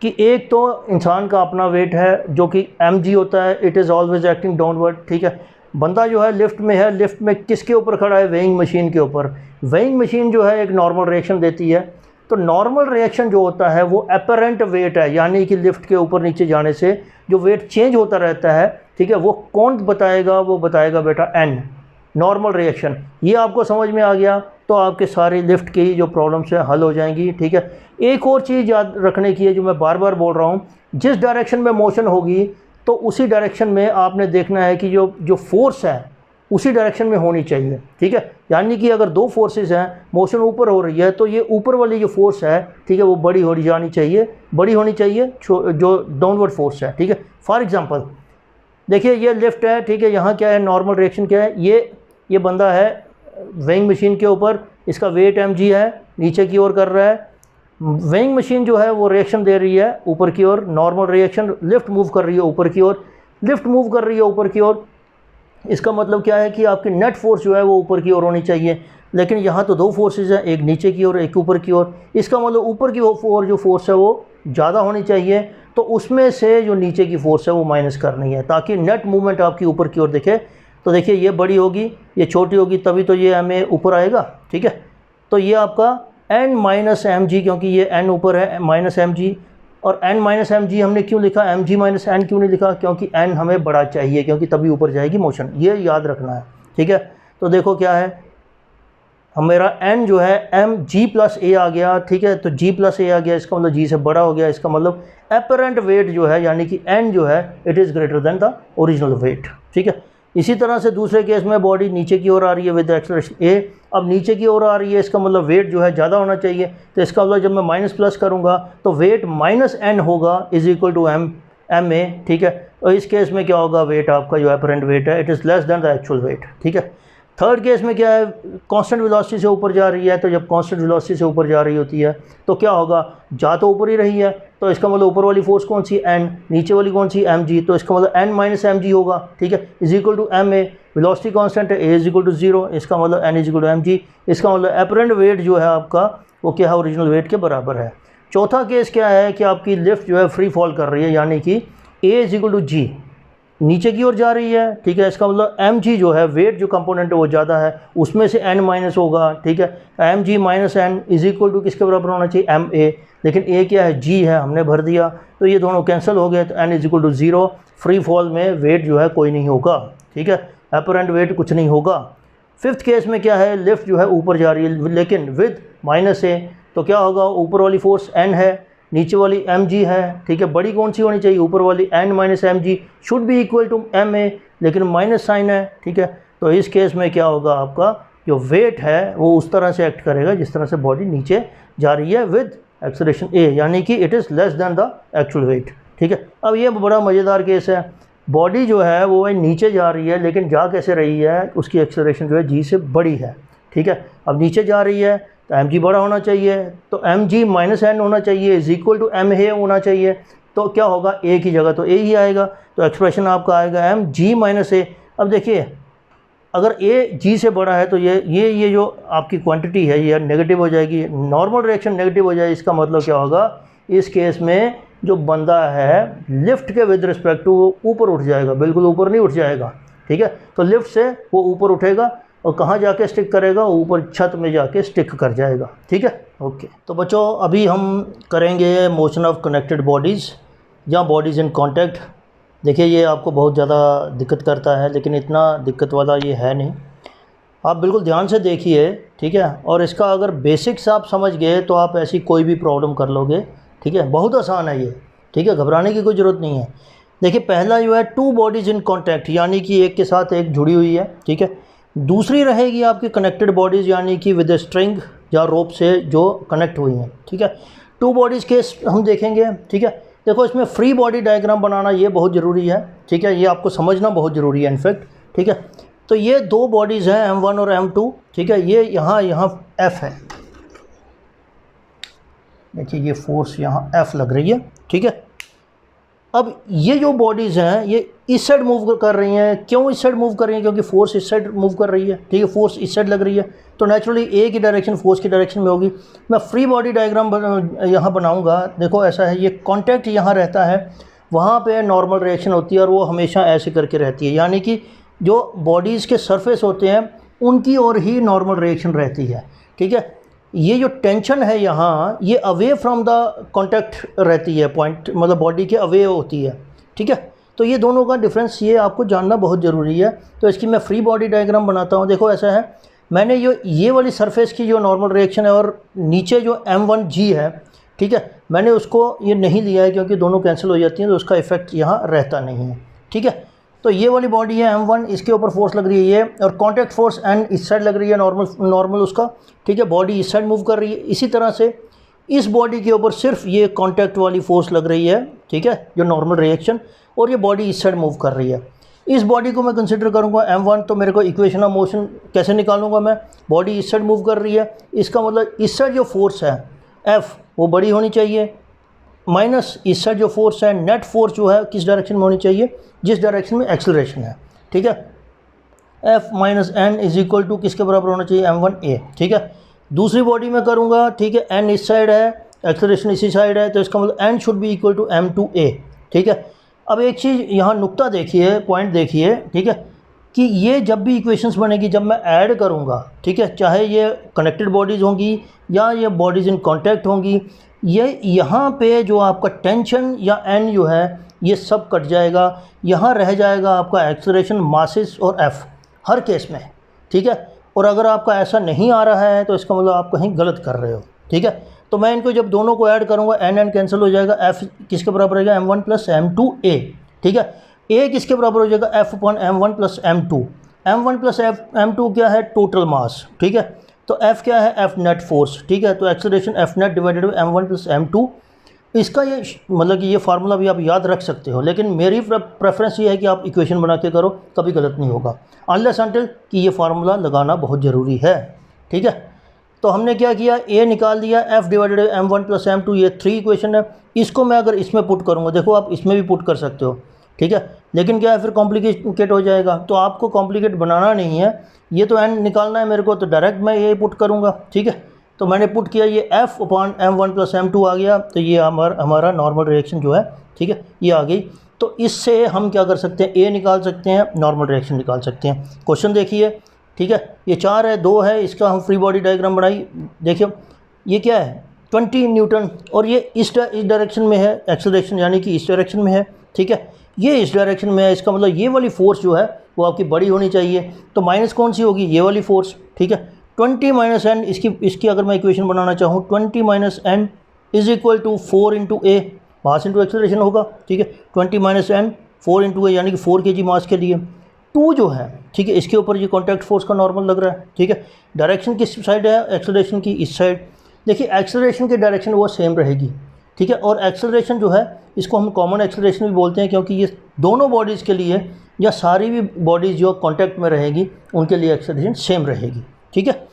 कि एक तो इंसान का अपना वेट है जो कि mg होता है, it is always acting downward, ठीक है। बंदा जो है लिफ्ट में है, लिफ्ट में किसके ऊपर खड़ा है? वेइंग मशीन के ऊपर। वेइंग मशीन जो है एक नॉर्मल रिएक्शन देती है, तो नॉर्मल रिएक्शन जो होता है वो एपरेंट वेट है, यानी कि लिफ्ट के ऊपर नीचे जाने से जो वेट चेंज होता रहता है, ठीक है, वो कौन बताएगा? वो बताएगा बेटा n, नॉर्मल रिएक्शन। ये आपको समझ में आ गया तो आपके सारी लिफ्ट की जो प्रॉब्लम्स है हल हो जाएंगी, ठीक है। एक और चीज़ याद रखने की है जो मैं बार बार बोल रहा हूँ, जिस डायरेक्शन में मोशन होगी तो उसी डायरेक्शन में आपने देखना है कि जो फोर्स है उसी डायरेक्शन में होनी चाहिए, ठीक है। यानी कि अगर दो फोर्सेस हैं, मोशन ऊपर हो रही है तो ये ऊपर वाली जो फोर्स है, ठीक है, वो बड़ी होनी जानी चाहिए, बड़ी होनी चाहिए जो डाउनवर्ड फोर्स है, ठीक है। फॉर एग्जांपल देखिए ये लिफ्ट है, ठीक है, यहाँ क्या है? नॉर्मल रिएक्शन क्या है? ये बंदा है वेइंग मशीन के ऊपर, इसका वेट mg है, नीचे की ओर कर रहा है। वेइंग मशीन जो है वो रिएक्शन दे रही है ऊपर की ओर, नॉर्मल रिएक्शन, लिफ्ट मूव कर रही है ऊपर की ओर, लिफ्ट मूव कर रही है ऊपर की ओर। इसका मतलब क्या है कि आपकी नेट फोर्स जो है वो ऊपर की ओर होनी चाहिए, लेकिन यहाँ तो दो फोर्सेस हैं, एक नीचे की ओर एक ऊपर की ओर। इसका मतलब ऊपर की ओर जो फोर्स है वो ज़्यादा होनी चाहिए, तो उसमें से जो नीचे की फोर्स है वो माइनस करनी है ताकि नेट मूवमेंट आपकी ऊपर की ओर दिखे। तो देखिए ये बड़ी होगी, ये छोटी होगी, तभी तो ये ma ऊपर आएगा, ठीक है। तो ये आपका n माइनस एम जी, क्योंकि ये n ऊपर है, माइनस एम जी। और n माइनस एम जी हमने क्यों लिखा? mg माइनस n क्यों नहीं लिखा? क्योंकि n हमें बड़ा चाहिए, क्योंकि तभी ऊपर जाएगी मोशन, ये याद रखना है, ठीक है। तो देखो क्या है, हम मेरा n जो है mg प्लस a आ गया, ठीक है। तो g प्लस a आ गया, इसका मतलब g से बड़ा हो गया, इसका मतलब एपरेंट वेट जो है यानी कि n जो है it is greater then the original wait, ठीक है। इसी तरह से दूसरे केस में बॉडी नीचे की ओर आ रही है विद एक्सेलरेशन a, अब नीचे की ओर आ रही है, इसका मतलब वेट जो है ज़्यादा होना चाहिए। तो इसका मतलब जब मैं माइनस प्लस करूँगा तो वेट माइनस n होगा इज इक्वल टू ma, ठीक है। और इस केस में क्या होगा? वेट आपका जो एपरेंट वेट है it is less than the actual wait, ठीक है। थर्ड केस में क्या है? कांस्टेंट वेलोसिटी से ऊपर जा रही है, तो जब कांस्टेंट वेलोसिटी से ऊपर जा रही होती है तो क्या होगा? जा तो ऊपर ही रही है, तो इसका मतलब ऊपर वाली फोर्स कौन सी? n, नीचे वाली कौन सी? mg, तो इसका मतलब n माइनस एम होगा, ठीक है, is equal to ma। Velocity constant है, a इज इक्वल टू 0, इसका मतलब n is equal to mg। इसका मतलब एपरेंट वेट जो है आपका वो क्या है? ओरिजिनल वेट के बराबर है। चौथा केस क्या है कि आपकी लिफ्ट जो है फ्री फॉल कर रही है, यानी कि a is equal to g, नीचे की ओर जा रही है, ठीक है। इसका मतलब mg जो है वेट जो कंपोनेंट है वो ज़्यादा है, उसमें से n माइनस होगा, ठीक है। mg minus n is equal to किसके बराबर होना चाहिए? ma, लेकिन a क्या है? g है, हमने भर दिया, तो ये दोनों कैंसिल हो गए, तो n is equal to 0। Free fall में वेट जो है कोई नहीं होगा, ठीक है, एपरेंट वेट कुछ नहीं होगा। फिफ्थ केस में क्या है? लिफ्ट जो है ऊपर जा रही है लेकिन विद माइनस a, तो क्या होगा? ऊपर वाली फोर्स n है, नीचे वाली mg है, ठीक है। बड़ी कौन सी होनी चाहिए? ऊपर वाली n minus m g should be equal to ma, लेकिन माइनस साइन है, ठीक है। तो इस केस में क्या होगा? आपका जो वेट है वो उस तरह से एक्ट करेगा जिस तरह से बॉडी नीचे जा रही है विद एक्सेलरेशन a, यानी कि it is less than the actual wait, ठीक है। अब ये बड़ा मज़ेदार केस है, बॉडी जो है वो नीचे जा रही है लेकिन जा कैसे रही है? उसकी एक्सेलरेशन जो है g से बड़ी है, ठीक है। अब नीचे जा रही है तो mg बड़ा होना चाहिए, तो mg माइनस n होना चाहिए इज इक्वल टू ma होना चाहिए, तो क्या होगा? a की जगह तो a ही आएगा, तो एक्सप्रेशन आपका आएगा mg माइनस a। अब देखिए अगर a g से बड़ा है तो ये जो आपकी क्वांटिटी है ये नेगेटिव हो जाएगी, नॉर्मल रिएक्शन नेगेटिव हो जाएगी। इसका मतलब क्या होगा? इस केस में जो बंदा है लिफ्ट के विद रिस्पेक्ट टू वो ऊपर उठ जाएगा, बिल्कुल ऊपर नहीं उठ जाएगा, ठीक है। तो लिफ्ट से वो ऊपर उठेगा और कहाँ जाके स्टिक करेगा? ऊपर छत में जाके स्टिक कर जाएगा, ठीक है। ओके, तो बच्चों अभी हम करेंगे मोशन ऑफ कनेक्टेड बॉडीज़ या बॉडीज़ इन कांटेक्ट। देखिए ये आपको बहुत ज़्यादा दिक्कत करता है, लेकिन इतना दिक्कत वाला ये है नहीं, आप बिल्कुल ध्यान से देखिए, ठीक है। और इसका अगर बेसिक्स आप समझ गए तो आप ऐसी कोई भी प्रॉब्लम कर लोगे, ठीक है। बहुत आसान है ये, ठीक है, घबराने की कोई ज़रूरत नहीं है। देखिए पहला जो है टू बॉडीज़ इन कॉन्टैक्ट, यानी कि एक के साथ एक जुड़ी हुई है, ठीक है। दूसरी रहेगी आपकी कनेक्टेड बॉडीज़, यानी कि विद स्ट्रिंग या रोप से जो कनेक्ट हुई हैं, ठीक है। टू बॉडीज़ केस हम देखेंगे, ठीक है। देखो इसमें फ्री बॉडी डायग्राम बनाना ये बहुत ज़रूरी है, ठीक है, ये आपको समझना बहुत ज़रूरी है इनफैक्ट, ठीक है। तो ये दो बॉडीज़ हैं m1 और m2, ठीक है। ये यहाँ F है, देखिए ये फोर्स यहाँ F लग रही है, ठीक है। अब ये जो बॉडीज़ हैं ये इस साइड मूव कर रही हैं, क्यों इस साइड मूव कर रही हैं? क्योंकि फोर्स इस साइड मूव कर रही है, ठीक है, फोर्स इस साइड लग रही है, तो नेचुरली ए की डायरेक्शन फोर्स की डायरेक्शन में होगी। मैं फ्री बॉडी डायग्राम यहाँ बनाऊँगा, देखो ऐसा है, ये कॉन्टैक्ट यहाँ रहता है, वहाँ पे नॉर्मल रिएक्शन होती है और वो हमेशा ऐसे करके रहती है, यानी कि जो बॉडीज़ के सरफेस होते हैं उनकी ओर ही नॉर्मल रिएक्शन रहती है, ठीक है। ये जो टेंशन है यहाँ, ये अवे फ्रॉम द कॉन्टैक्ट रहती है, पॉइंट मतलब बॉडी के अवे होती है, ठीक है। तो ये दोनों का डिफरेंस ये आपको जानना बहुत ज़रूरी है। तो इसकी मैं फ्री बॉडी डायग्राम बनाता हूँ। देखो ऐसा है, मैंने ये वाली सरफेस की जो नॉर्मल रिएक्शन है और नीचे जो m1g है, ठीक है, मैंने उसको ये नहीं लिया है क्योंकि दोनों कैंसिल हो जाती हैं, तो उसका इफेक्ट यहाँ रहता नहीं है, ठीक है। तो ये वाली बॉडी है m1, इसके ऊपर फोर्स लग रही है ये, और कॉन्टैक्ट फोर्स n इस साइड लग रही है, नॉर्मल उसका, ठीक है, बॉडी इस साइड मूव कर रही है। इसी तरह से इस बॉडी के ऊपर सिर्फ ये कॉन्टैक्ट वाली फोर्स लग रही है, ठीक है, जो नॉर्मल रिएक्शन, और ये बॉडी इस साइड मूव कर रही है। इस बॉडी को मैं कंसिडर करूँगा m1, तो मेरे को इक्वेशन ऑफ मोशन कैसे निकालूंगा मैं? बॉडी इस साइड मूव कर रही है, इसका मतलब इस साइड जो फोर्स है F वो बड़ी होनी चाहिए, माइनस इस साइड जो फोर्स है, नेट फोर्स जो है किस डायरेक्शन में होनी चाहिए? जिस डायरेक्शन में एक्सेलरेशन है, ठीक है। F minus n is equal to किसके बराबर होना चाहिए? m1a, ठीक है। दूसरी बॉडी में करूँगा, ठीक है, n इस साइड है, एक्सेलरेशन इसी साइड है, तो इसका मतलब n should be equal to m2a, ठीक है। अब एक चीज़ यहाँ नुक्ता देखिए, पॉइंट देखिए, ठीक है, कि ये जब भी इक्वेशंस बनेगी, जब मैं ऐड करूँगा, ठीक है, चाहे ये कनेक्टेड बॉडीज़ होंगी या ये बॉडीज़ इन कॉन्टैक्ट होंगी, ये यहाँ पे जो आपका टेंशन या n जो है ये सब कट जाएगा, यहाँ रह जाएगा आपका एक्सेलरेशन, मासेस और f हर केस में, ठीक है। और अगर आपका ऐसा नहीं आ रहा है तो इसका मतलब आप कहीं गलत कर रहे हो, ठीक है। तो मैं इनको जब दोनों को ऐड करूँगा, n कैंसिल हो जाएगा, f किसके बराबर रहेगा? m1 प्लस m2a, ठीक है। a किसके बराबर हो जाएगा? f upon m1 plus m2। m1 plus m2 क्या है? टोटल मास, ठीक है। तो f क्या है? f नेट फोर्स, ठीक है। तो acceleration f net divided by m1 plus m2। इसका ये मतलब कि ये फार्मूला भी आप याद रख सकते हो, लेकिन मेरी प्रेफरेंस ये है कि आप इक्वेशन बना के करो, कभी गलत नहीं होगा, अनलेस अनटिल कि ये फार्मूला लगाना बहुत ज़रूरी है, ठीक है। तो हमने क्या किया? a निकाल दिया, f divided m1 plus m2, ये 3 इक्वेशन है। इसको मैं अगर इसमें पुट करूँगा, देखो आप इसमें भी पुट कर सकते हो, ठीक है, लेकिन क्या है फिर कॉम्प्लिकेट हो जाएगा, तो आपको कॉम्प्लिकेट बनाना नहीं है, ये तो n निकालना है मेरे को, तो डायरेक्ट मैं ये पुट करूँगा, ठीक है। तो मैंने पुट किया, ये f upon m1 plus m2 आ गया, तो ये हमारा नॉर्मल रिएक्शन जो है, ठीक है, ये आ गई। तो इससे हम क्या कर सकते हैं? a निकाल सकते हैं, नॉर्मल रिएक्शन निकाल सकते हैं। क्वेश्चन देखिए, ठीक है, ये 4 है, 2 है, इसका हम फ्री बॉडी डायग्राम बनाई। देखिए ये क्या है? 20 न्यूटन, और ये इस डायरेक्शन में है एक्सेलरेशन, यानी कि इस डायरेक्शन में है, ठीक है, ये इस डायरेक्शन में है। इसका मतलब ये वाली फोर्स जो है वो आपकी बड़ी होनी चाहिए, तो माइनस कौन सी होगी? ये वाली फोर्स, ठीक है। 20 माइनस एन, इसकी अगर मैं इक्वेशन बनाना चाहूँ, 20 minus n is equal to 4 into a, mass into acceleration होगा, ठीक है। 20 माइनस एन 4 इंटू ए, यानी कि 4 kg मास के लिए 2 जो है, ठीक है, इसके ऊपर ये कॉन्टैक्ट फोर्स का नॉर्मल लग रहा है, ठीक है। डायरेक्शन किस साइड है? एक्सेलरेशन की इस साइड। देखिए एक्सेलरेशन की डायरेक्शन वो सेम रहेगी, ठीक है, और एक्सेलरेशन जो है इसको हम कॉमन एक्सेलरेशन भी बोलते हैं, क्योंकि ये दोनों बॉडीज़ के लिए या सारी भी बॉडीज़ जो कॉन्टैक्ट में रहेगी उनके लिए एक्सेलरेशन सेम रहेगी, ठीक है।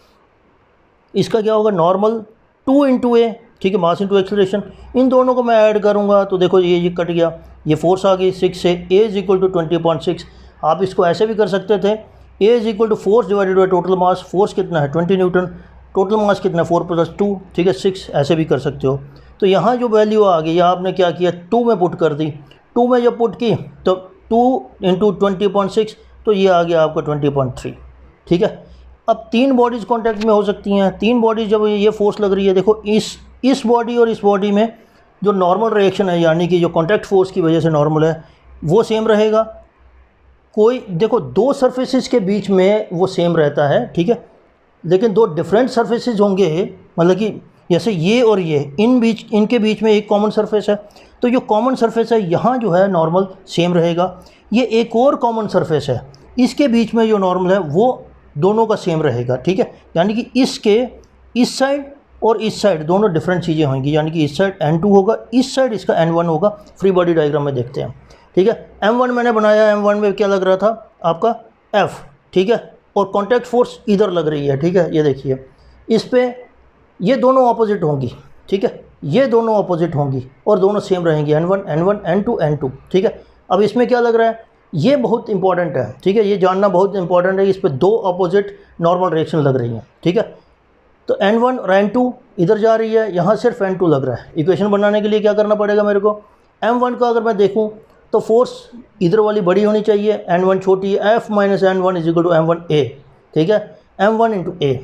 इसका क्या होगा? नॉर्मल 2 इंटू ए, ठीक है, मास इंटू एक्सेलरेशन। इन दोनों को मैं ऐड करूँगा तो देखो ये कट गया, ये फोर्स आ गई 6 से, ए इज इक्वल टू 20.6। आप इसको ऐसे भी कर सकते थे, a is equal to force divided by total mass. Force कितना है? 20 न्यूटन, टोटल मास कितना है? 4 + 2, ठीक है, 6, ऐसे भी कर सकते हो। तो यहाँ जो वैल्यू आ गई, आपने क्या किया? 2 में पुट कर दी। 2 में जब पुट की तो 2 इंटू 20.6, तो ये आ गया आपका 20.3, ठीक है। अब 3 बॉडीज़ कॉन्टैक्ट में हो सकती हैं। 3 बॉडीज़ जब ये फोर्स लग रही है, देखो इस बॉडी और इस बॉडी में जो नॉर्मल रिएक्शन है, यानी कि जो कॉन्टैक्ट फोर्स की वजह से नॉर्मल है, वो सेम रहेगा। कोई देखो 2 सरफेसेस के बीच में वो सेम रहता है, ठीक है, लेकिन 2 डिफरेंट सरफेसेस होंगे, मतलब कि जैसे ये और ये, इनके बीच में एक कॉमन सरफेस है, तो जो कॉमन सरफेस है यहाँ जो है नॉर्मल सेम रहेगा। ये एक और कॉमन सरफेस है, इसके बीच में जो नॉर्मल है वो दोनों का सेम रहेगा, ठीक है। यानी कि इसके इस साइड और इस साइड दोनों डिफरेंट चीज़ें होंगी, यानी कि इस साइड n2 होगा, इस साइड इसका n1 होगा। फ्री बॉडी डायग्राम में देखते हैं, ठीक है। m1 मैंने बनाया, m1 में क्या लग रहा था? आपका f, ठीक है, और कॉन्टैक्ट फोर्स इधर लग रही है, ठीक है, ये देखिए, इस पे ये दोनों ऑपोजिट होंगी, ठीक है, ये दोनों अपोजिट होंगी और दोनों सेम रहेंगी, N1 N1 N2 N2, ठीक है। अब इसमें क्या लग रहा है, ये बहुत इंपॉर्टेंट है, ठीक है, ये जानना बहुत इंपॉर्टेंट है। इस पर दो अपोजिट नॉर्मल रिएक्शन लग रही हैं, ठीक है। तो N1 और N2 इधर जा रही है, यहाँ सिर्फ N2 लग रहा है। इक्वेशन बनाने के लिए क्या करना पड़ेगा मेरे को, M1 का अगर मैं देखूँ तो फोर्स इधर वाली बड़ी होनी चाहिए, N1 छोटी है, F minus N1 is equal to M1A, ठीक है, M1 इंटू A।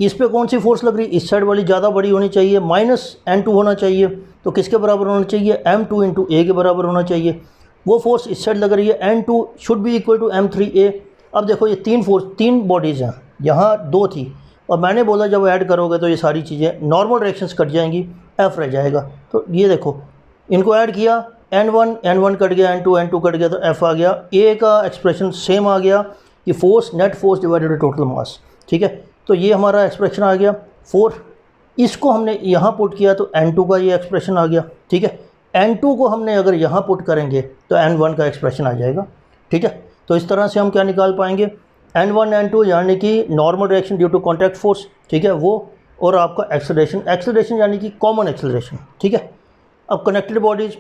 इस पे कौन सी फोर्स लग रही है, इस साइड वाली ज़्यादा बड़ी होनी चाहिए, माइनस N2 होना चाहिए, तो किसके बराबर होना चाहिए, M2 इंटू A के बराबर होना चाहिए। वो फोर्स इस साइड लग रही है, N2 should be equal to M3A। अब देखो ये तीन बॉडीज़ हैं, यहाँ दो थी और मैंने बोला जब ऐड करोगे तो ये सारी चीज़ें नॉर्मल रिएक्शंस कट जाएंगी, F रह जाएगा। तो ये देखो इनको ऐड किया, N1 कट गया, N2 कट गया, तो F आ गया। A का एक्सप्रेशन सेम आ गया कि force net force divided by total मास, ठीक है। तो ये हमारा एक्सप्रेशन आ गया 4। इसको हमने यहाँ पुट किया तो N2 का ये एक्सप्रेशन आ गया, ठीक है। N2 को हमने अगर यहाँ पुट करेंगे तो N1 का एक्सप्रेशन आ जाएगा, ठीक है। तो इस तरह से हम क्या निकाल पाएंगे, N1 N2 यानी कि normal reaction due to contact force, ठीक है, वो, और आपका एक्सेलरेशन यानी कि कॉमन एक्सेलरेशन, ठीक है। अब कनेक्टेड बॉडीज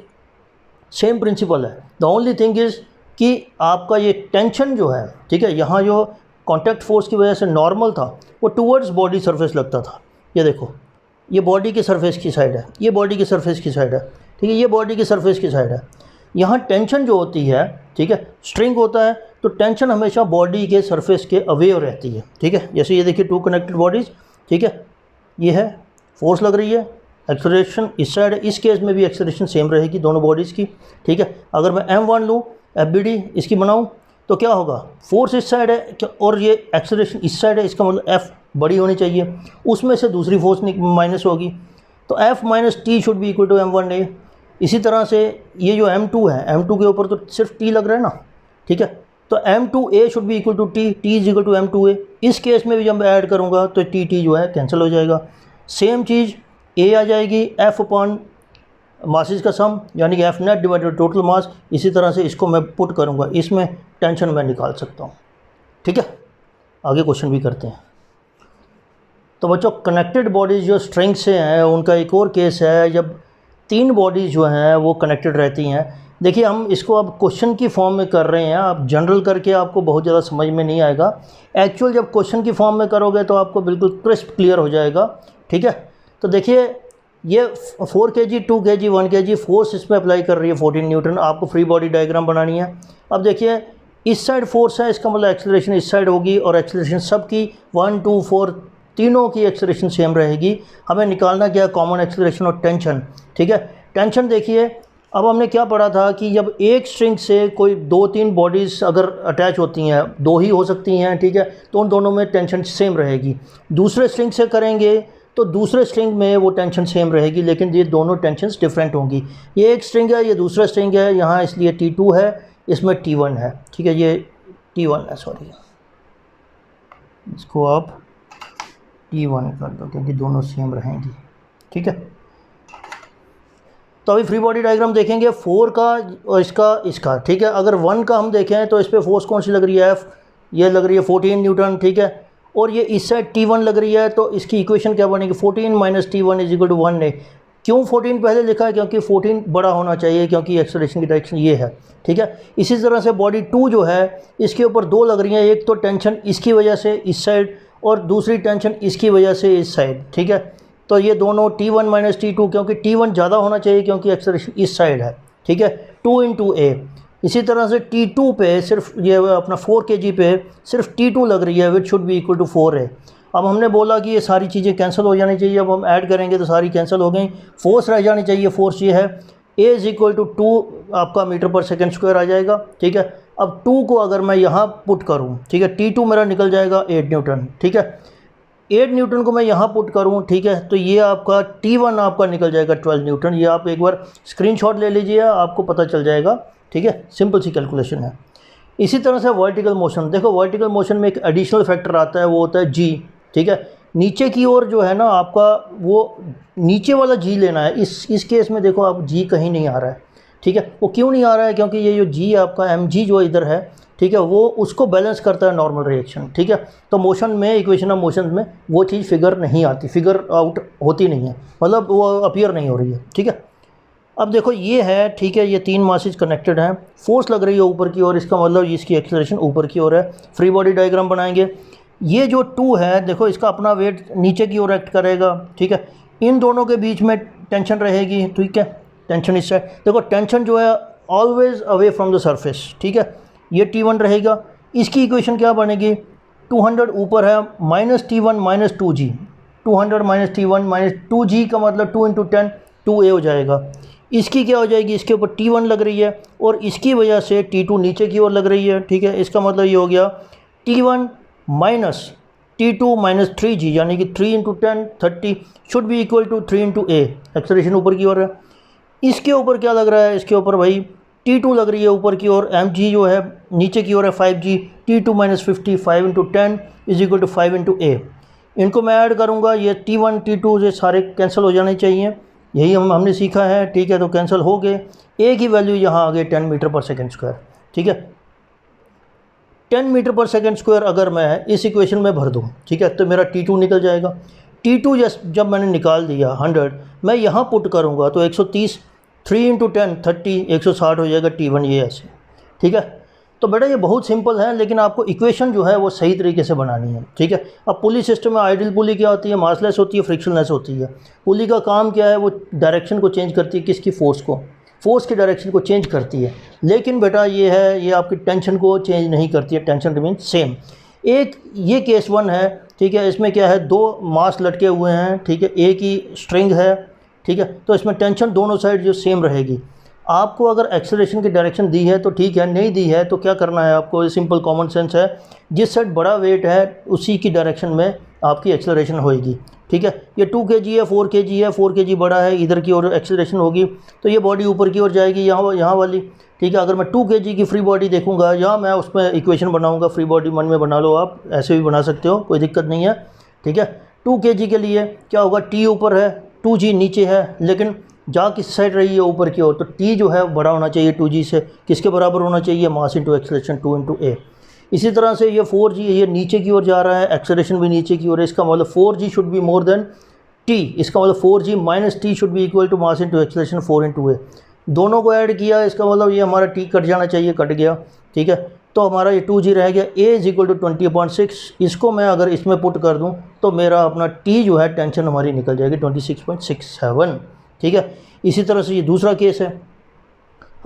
सेम प्रिंसिपल है, द ओनली थिंग इज़ कि आपका ये टेंशन जो है, ठीक है, यहाँ जो कॉन्टैक्ट फोर्स की वजह से नॉर्मल था वो टूवर्ड्स बॉडी सरफेस लगता था। ये देखो ये बॉडी की सरफेस की साइड है, ये बॉडी की सरफेस की साइड है, ठीक है, ये बॉडी की सरफेस की साइड है। यहाँ टेंशन जो होती है, ठीक है, स्ट्रिंग होता है तो टेंशन हमेशा बॉडी के सरफेस के अवेव रहती है, ठीक है। जैसे ये देखिए टू कनेक्टेड बॉडीज़, ठीक है, ये है फोर्स लग रही है, एक्सेलरेशन इस साइड है, इस केस में भी एक्सेलरेशन सेम रहेगी दोनों बॉडीज़ की, ठीक है। अगर मैं M1 लूँ, FBD इसकी बनाऊँ तो क्या होगा, फोर्स इस साइड है और ये एक्सेलरेशन इस साइड है, इसका मतलब F बड़ी होनी चाहिए, उसमें से दूसरी फोर्स माइनस होगी, तो F minus T should be equal to M1A। इसी तरह से ये जो M2 है, M2 के ऊपर तो सिर्फ T लग रहा है ना, ठीक है, तो M2A should be equal to T is equal to M2A। इस केस में भी जब मैं ऐड करूँगा तो T जो है कैंसिल हो जाएगा। सेम चीज़ A आ जाएगी F अपॉन मासेस का सम यानी कि F net divided total mass. इसी तरह से इसको मैं पुट करूँगा, इसमें टेंशन मैं निकाल सकता हूँ, ठीक है। आगे क्वेश्चन भी करते हैं। तो बच्चों कनेक्टेड बॉडीज़ जो स्ट्रिंग से हैं उनका एक और केस है जब तीन बॉडीज़ जो हैं वो कनेक्टेड रहती हैं। देखिए हम इसको अब क्वेश्चन की फॉर्म में कर रहे हैं, आप जनरल करके आपको बहुत ज़्यादा समझ में नहीं आएगा, एक्चुअल जब क्वेश्चन की फॉर्म में करोगे तो आपको बिल्कुल क्रिस्प क्लियर हो जाएगा, ठीक है। तो देखिए ये 4 kg 2 kg 1 kg फोर्स इसमें अप्लाई कर रही है 14 न्यूटन। आपको फ्री बॉडी डायग्राम बनानी है। अब देखिए इस साइड फोर्स है, इसका मतलब एक्सेलरेशन इस साइड होगी और एक्सेलरेशन सबकी 1 2 4 तीनों की एक्सेलरेशन सेम रहेगी। हमें निकालना क्या, कॉमन एक्सेलरेशन और टेंशन, ठीक है। टेंशन देखिए अब हमने क्या पढ़ा था कि जब एक स्ट्रिंग से कोई 2-3 बॉडीज़ अगर अटैच होती हैं, 2 ही हो सकती हैं, ठीक है, तो उन दोनों में टेंशन सेम रहेगी। दूसरे स्ट्रिंग से करेंगे तो दूसरे स्ट्रिंग में वो टेंशन सेम रहेगी, लेकिन ये दोनों टेंशन्स डिफरेंट होंगी। ये एक स्ट्रिंग है, ये दूसरा स्ट्रिंग है, यहाँ इसलिए T2 है, इसमें T1 है, ठीक है, ये T1 है, सॉरी इसको आप T1 कर दो क्योंकि दोनों सेम रहेंगी, ठीक है। तो अभी फ्री बॉडी डायग्राम देखेंगे 4 का और इसका, ठीक है। अगर 1 का हम देखें तो इस पर फोर्स कौन सी लग रही है, F, ये लग रही है 14 न्यूटन, ठीक है, और ये इस साइड T1 लग रही है, तो इसकी इक्वेशन क्या बनेगी, 14 minus T1 is equal to 1 है। क्यों 14 पहले लिखा है, क्योंकि 14 बड़ा होना चाहिए, क्योंकि एक्सेलरेशन की डायरेक्शन ये है, ठीक है। इसी तरह से बॉडी 2 जो है इसके ऊपर 2 लग रही हैं, एक तो टेंशन इसकी वजह से इस साइड और दूसरी टेंशन इसकी वजह से इस साइड, ठीक है। तो ये दोनों T1 माइनस T2, क्योंकि T1 ज़्यादा होना चाहिए क्योंकि एक्सेलरेशन इस साइड है, ठीक है, 2 इंटू A। इसी तरह से T2 पे सिर्फ ये अपना 4 kg पे सिर्फ T2 लग रही है, which should be equal to 4 है। अब हमने बोला कि ये सारी चीज़ें कैंसिल हो जानी चाहिए, अब हम ऐड करेंगे तो सारी कैंसिल हो गई, फोर्स रह जानी चाहिए। फोर्स ये है A इज़ इक्वल टू 2 आपका मीटर पर सेकेंड स्क्वायर आ जाएगा, ठीक है। अब 2 को अगर मैं यहाँ पुट करूँ, ठीक है, T2 मेरा निकल जाएगा 8 न्यूटन, ठीक है। 8 न्यूटन को मैं यहाँ पुट करूँ, ठीक है, तो ये आपका T1 आपका निकल जाएगा 12 न्यूटन। ये आप एक बार स्क्रीनशॉट ले लीजिए, आपको पता चल जाएगा, ठीक है, सिंपल सी कैलकुलेशन है। इसी तरह से वर्टिकल मोशन, देखो वर्टिकल मोशन में एक एडिशनल फैक्टर आता है, वो होता है G, ठीक है। नीचे की ओर जो है ना आपका वो नीचे वाला G लेना है। इस केस में देखो आप G कहीं नहीं आ रहा है, ठीक है। वो क्यों नहीं आ रहा है, क्योंकि ये जो G आपका mg जो इधर है ठीक है, वो उसको बैलेंस करता है नॉर्मल रिएक्शन, ठीक है। तो मोशन में, इक्वेशन ऑफ मोशन में वो चीज़ फिगर नहीं आती, फिगर आउट होती नहीं है, मतलब वो अपीयर नहीं हो रही है, ठीक है। अब देखो ये है, ठीक है, ये 3 मासेज कनेक्टेड हैं, फोर्स लग रही है ऊपर की ओर, इसका मतलब इसकी एक्सेलरेशन ऊपर की ओर है। फ्री बॉडी डायग्राम बनाएंगे। ये जो 2 है, देखो इसका अपना वेट नीचे की ओर एक्ट करेगा, ठीक है। इन दोनों के बीच में टेंशन रहेगी, ठीक है, टेंशन इस साइड। देखो टेंशन जो है always away from the surface, ठीक है। ये T1 रहेगा, इसकी इक्वेशन क्या बनेगी, 200 ऊपर है, -T1 - 2G, 200 - T1 - 2G का मतलब 2 × 10 2A हो जाएगा। इसकी क्या हो जाएगी, इसके ऊपर T1 लग रही है और इसकी वजह से T2 नीचे की ओर लग रही है, ठीक है। इसका मतलब ये हो गया T1 - T2 - 3G, यानी कि 3 × 10 30 should be equal to 3 × A। Acceleration ऊपर की ओर है। इसके ऊपर क्या लग रहा है, इसके ऊपर भाई T2 लग रही है ऊपर की ओर, mg जो है नीचे की ओर है 5G, T2 - 50 5 × 10 = 5 × A। इनको मैं ऐड करूँगा, ये T1 T2 ये सारे कैंसिल हो जाने चाहिए, यही हमने सीखा है, ठीक है। तो कैंसिल हो गए, A की वैल्यू यहाँ आ गई 10 मीटर/सेकंड स्क्वायर, ठीक है। 10 मीटर/सेकंड स्क्वायर अगर मैं इस इक्वेशन में भर दूँ, ठीक है, तो मेरा T2 निकल जाएगा। T2 जब मैंने निकाल दिया 100, मैं यहाँ पुट करूँगा तो 130, 3 × 10 30, 160 हो जाएगा T1, ये ऐसे, ठीक है। तो बेटा ये बहुत सिंपल है, लेकिन आपको इक्वेशन जो है वो सही तरीके से बनानी है, ठीक है। अब पुली सिस्टम में आइडियल पुली क्या होती है, मासलेस होती है, फ्रिक्शनलेस होती है। पुली का काम क्या है, वो डायरेक्शन को चेंज करती है, किसकी, फोर्स को, फोर्स की डायरेक्शन को चेंज करती है। लेकिन बेटा ये है, ये आपकी टेंशन को चेंज नहीं करती है, टेंशन रिमेन सेम। एक ये केस 1 है, ठीक है, इसमें क्या है, 2 मास लटके हुए हैं, ठीक है, एक ही स्ट्रिंग है, ठीक है। तो इसमें टेंशन दोनों साइड जो सेम रहेगी। आपको अगर एक्सेलरेशन की डायरेक्शन दी है तो ठीक है, नहीं दी है तो क्या करना है आपको, ये सिंपल कॉमन सेंस है, जिस साइड बड़ा वेट है उसी की डायरेक्शन में आपकी एक्सेलरेशन होएगी, ठीक है। ये 2 kg है, 4 kg है, 4 kg बड़ा है, इधर की ओर एक्सेलरेशन होगी तो ये बॉडी ऊपर की ओर जाएगी, यहाँ वाली, ठीक है। अगर मैं 2 kg की फ्री बॉडी देखूंगा, या मैं उसमें इक्वेशन बनाऊंगा, फ्री बॉडी मन में बना लो, आप ऐसे भी बना सकते हो, कोई दिक्कत नहीं है, ठीक है। 2 kg के लिए क्या होगा, T ऊपर है, 2G नीचे है, लेकिन जा किस साइड रही है, ऊपर की ओर, तो T जो है बड़ा होना चाहिए 2G से, किसके बराबर होना चाहिए, मास इंटू एक्सेलरेशन 2 × A। इसी तरह से ये 4G, ये नीचे की ओर जा रहा है, एक्सेलरेशन भी नीचे की ओर है, इसका मतलब 4G should be more than T, इसका मतलब 4G - T should be equal to mass into acceleration 4 × A। दोनों को ऐड किया, इसका मतलब ये हमारा T कट जाना चाहिए, कट गया, ठीक है। तो हमारा ये 2G रह गया, A = 20/6। इसको मैं अगर इसमें पुट कर दूं तो मेरा अपना T जो है, टेंशन हमारी निकल जाएगी 26.67, ठीक है। इसी तरह से ये दूसरा केस है।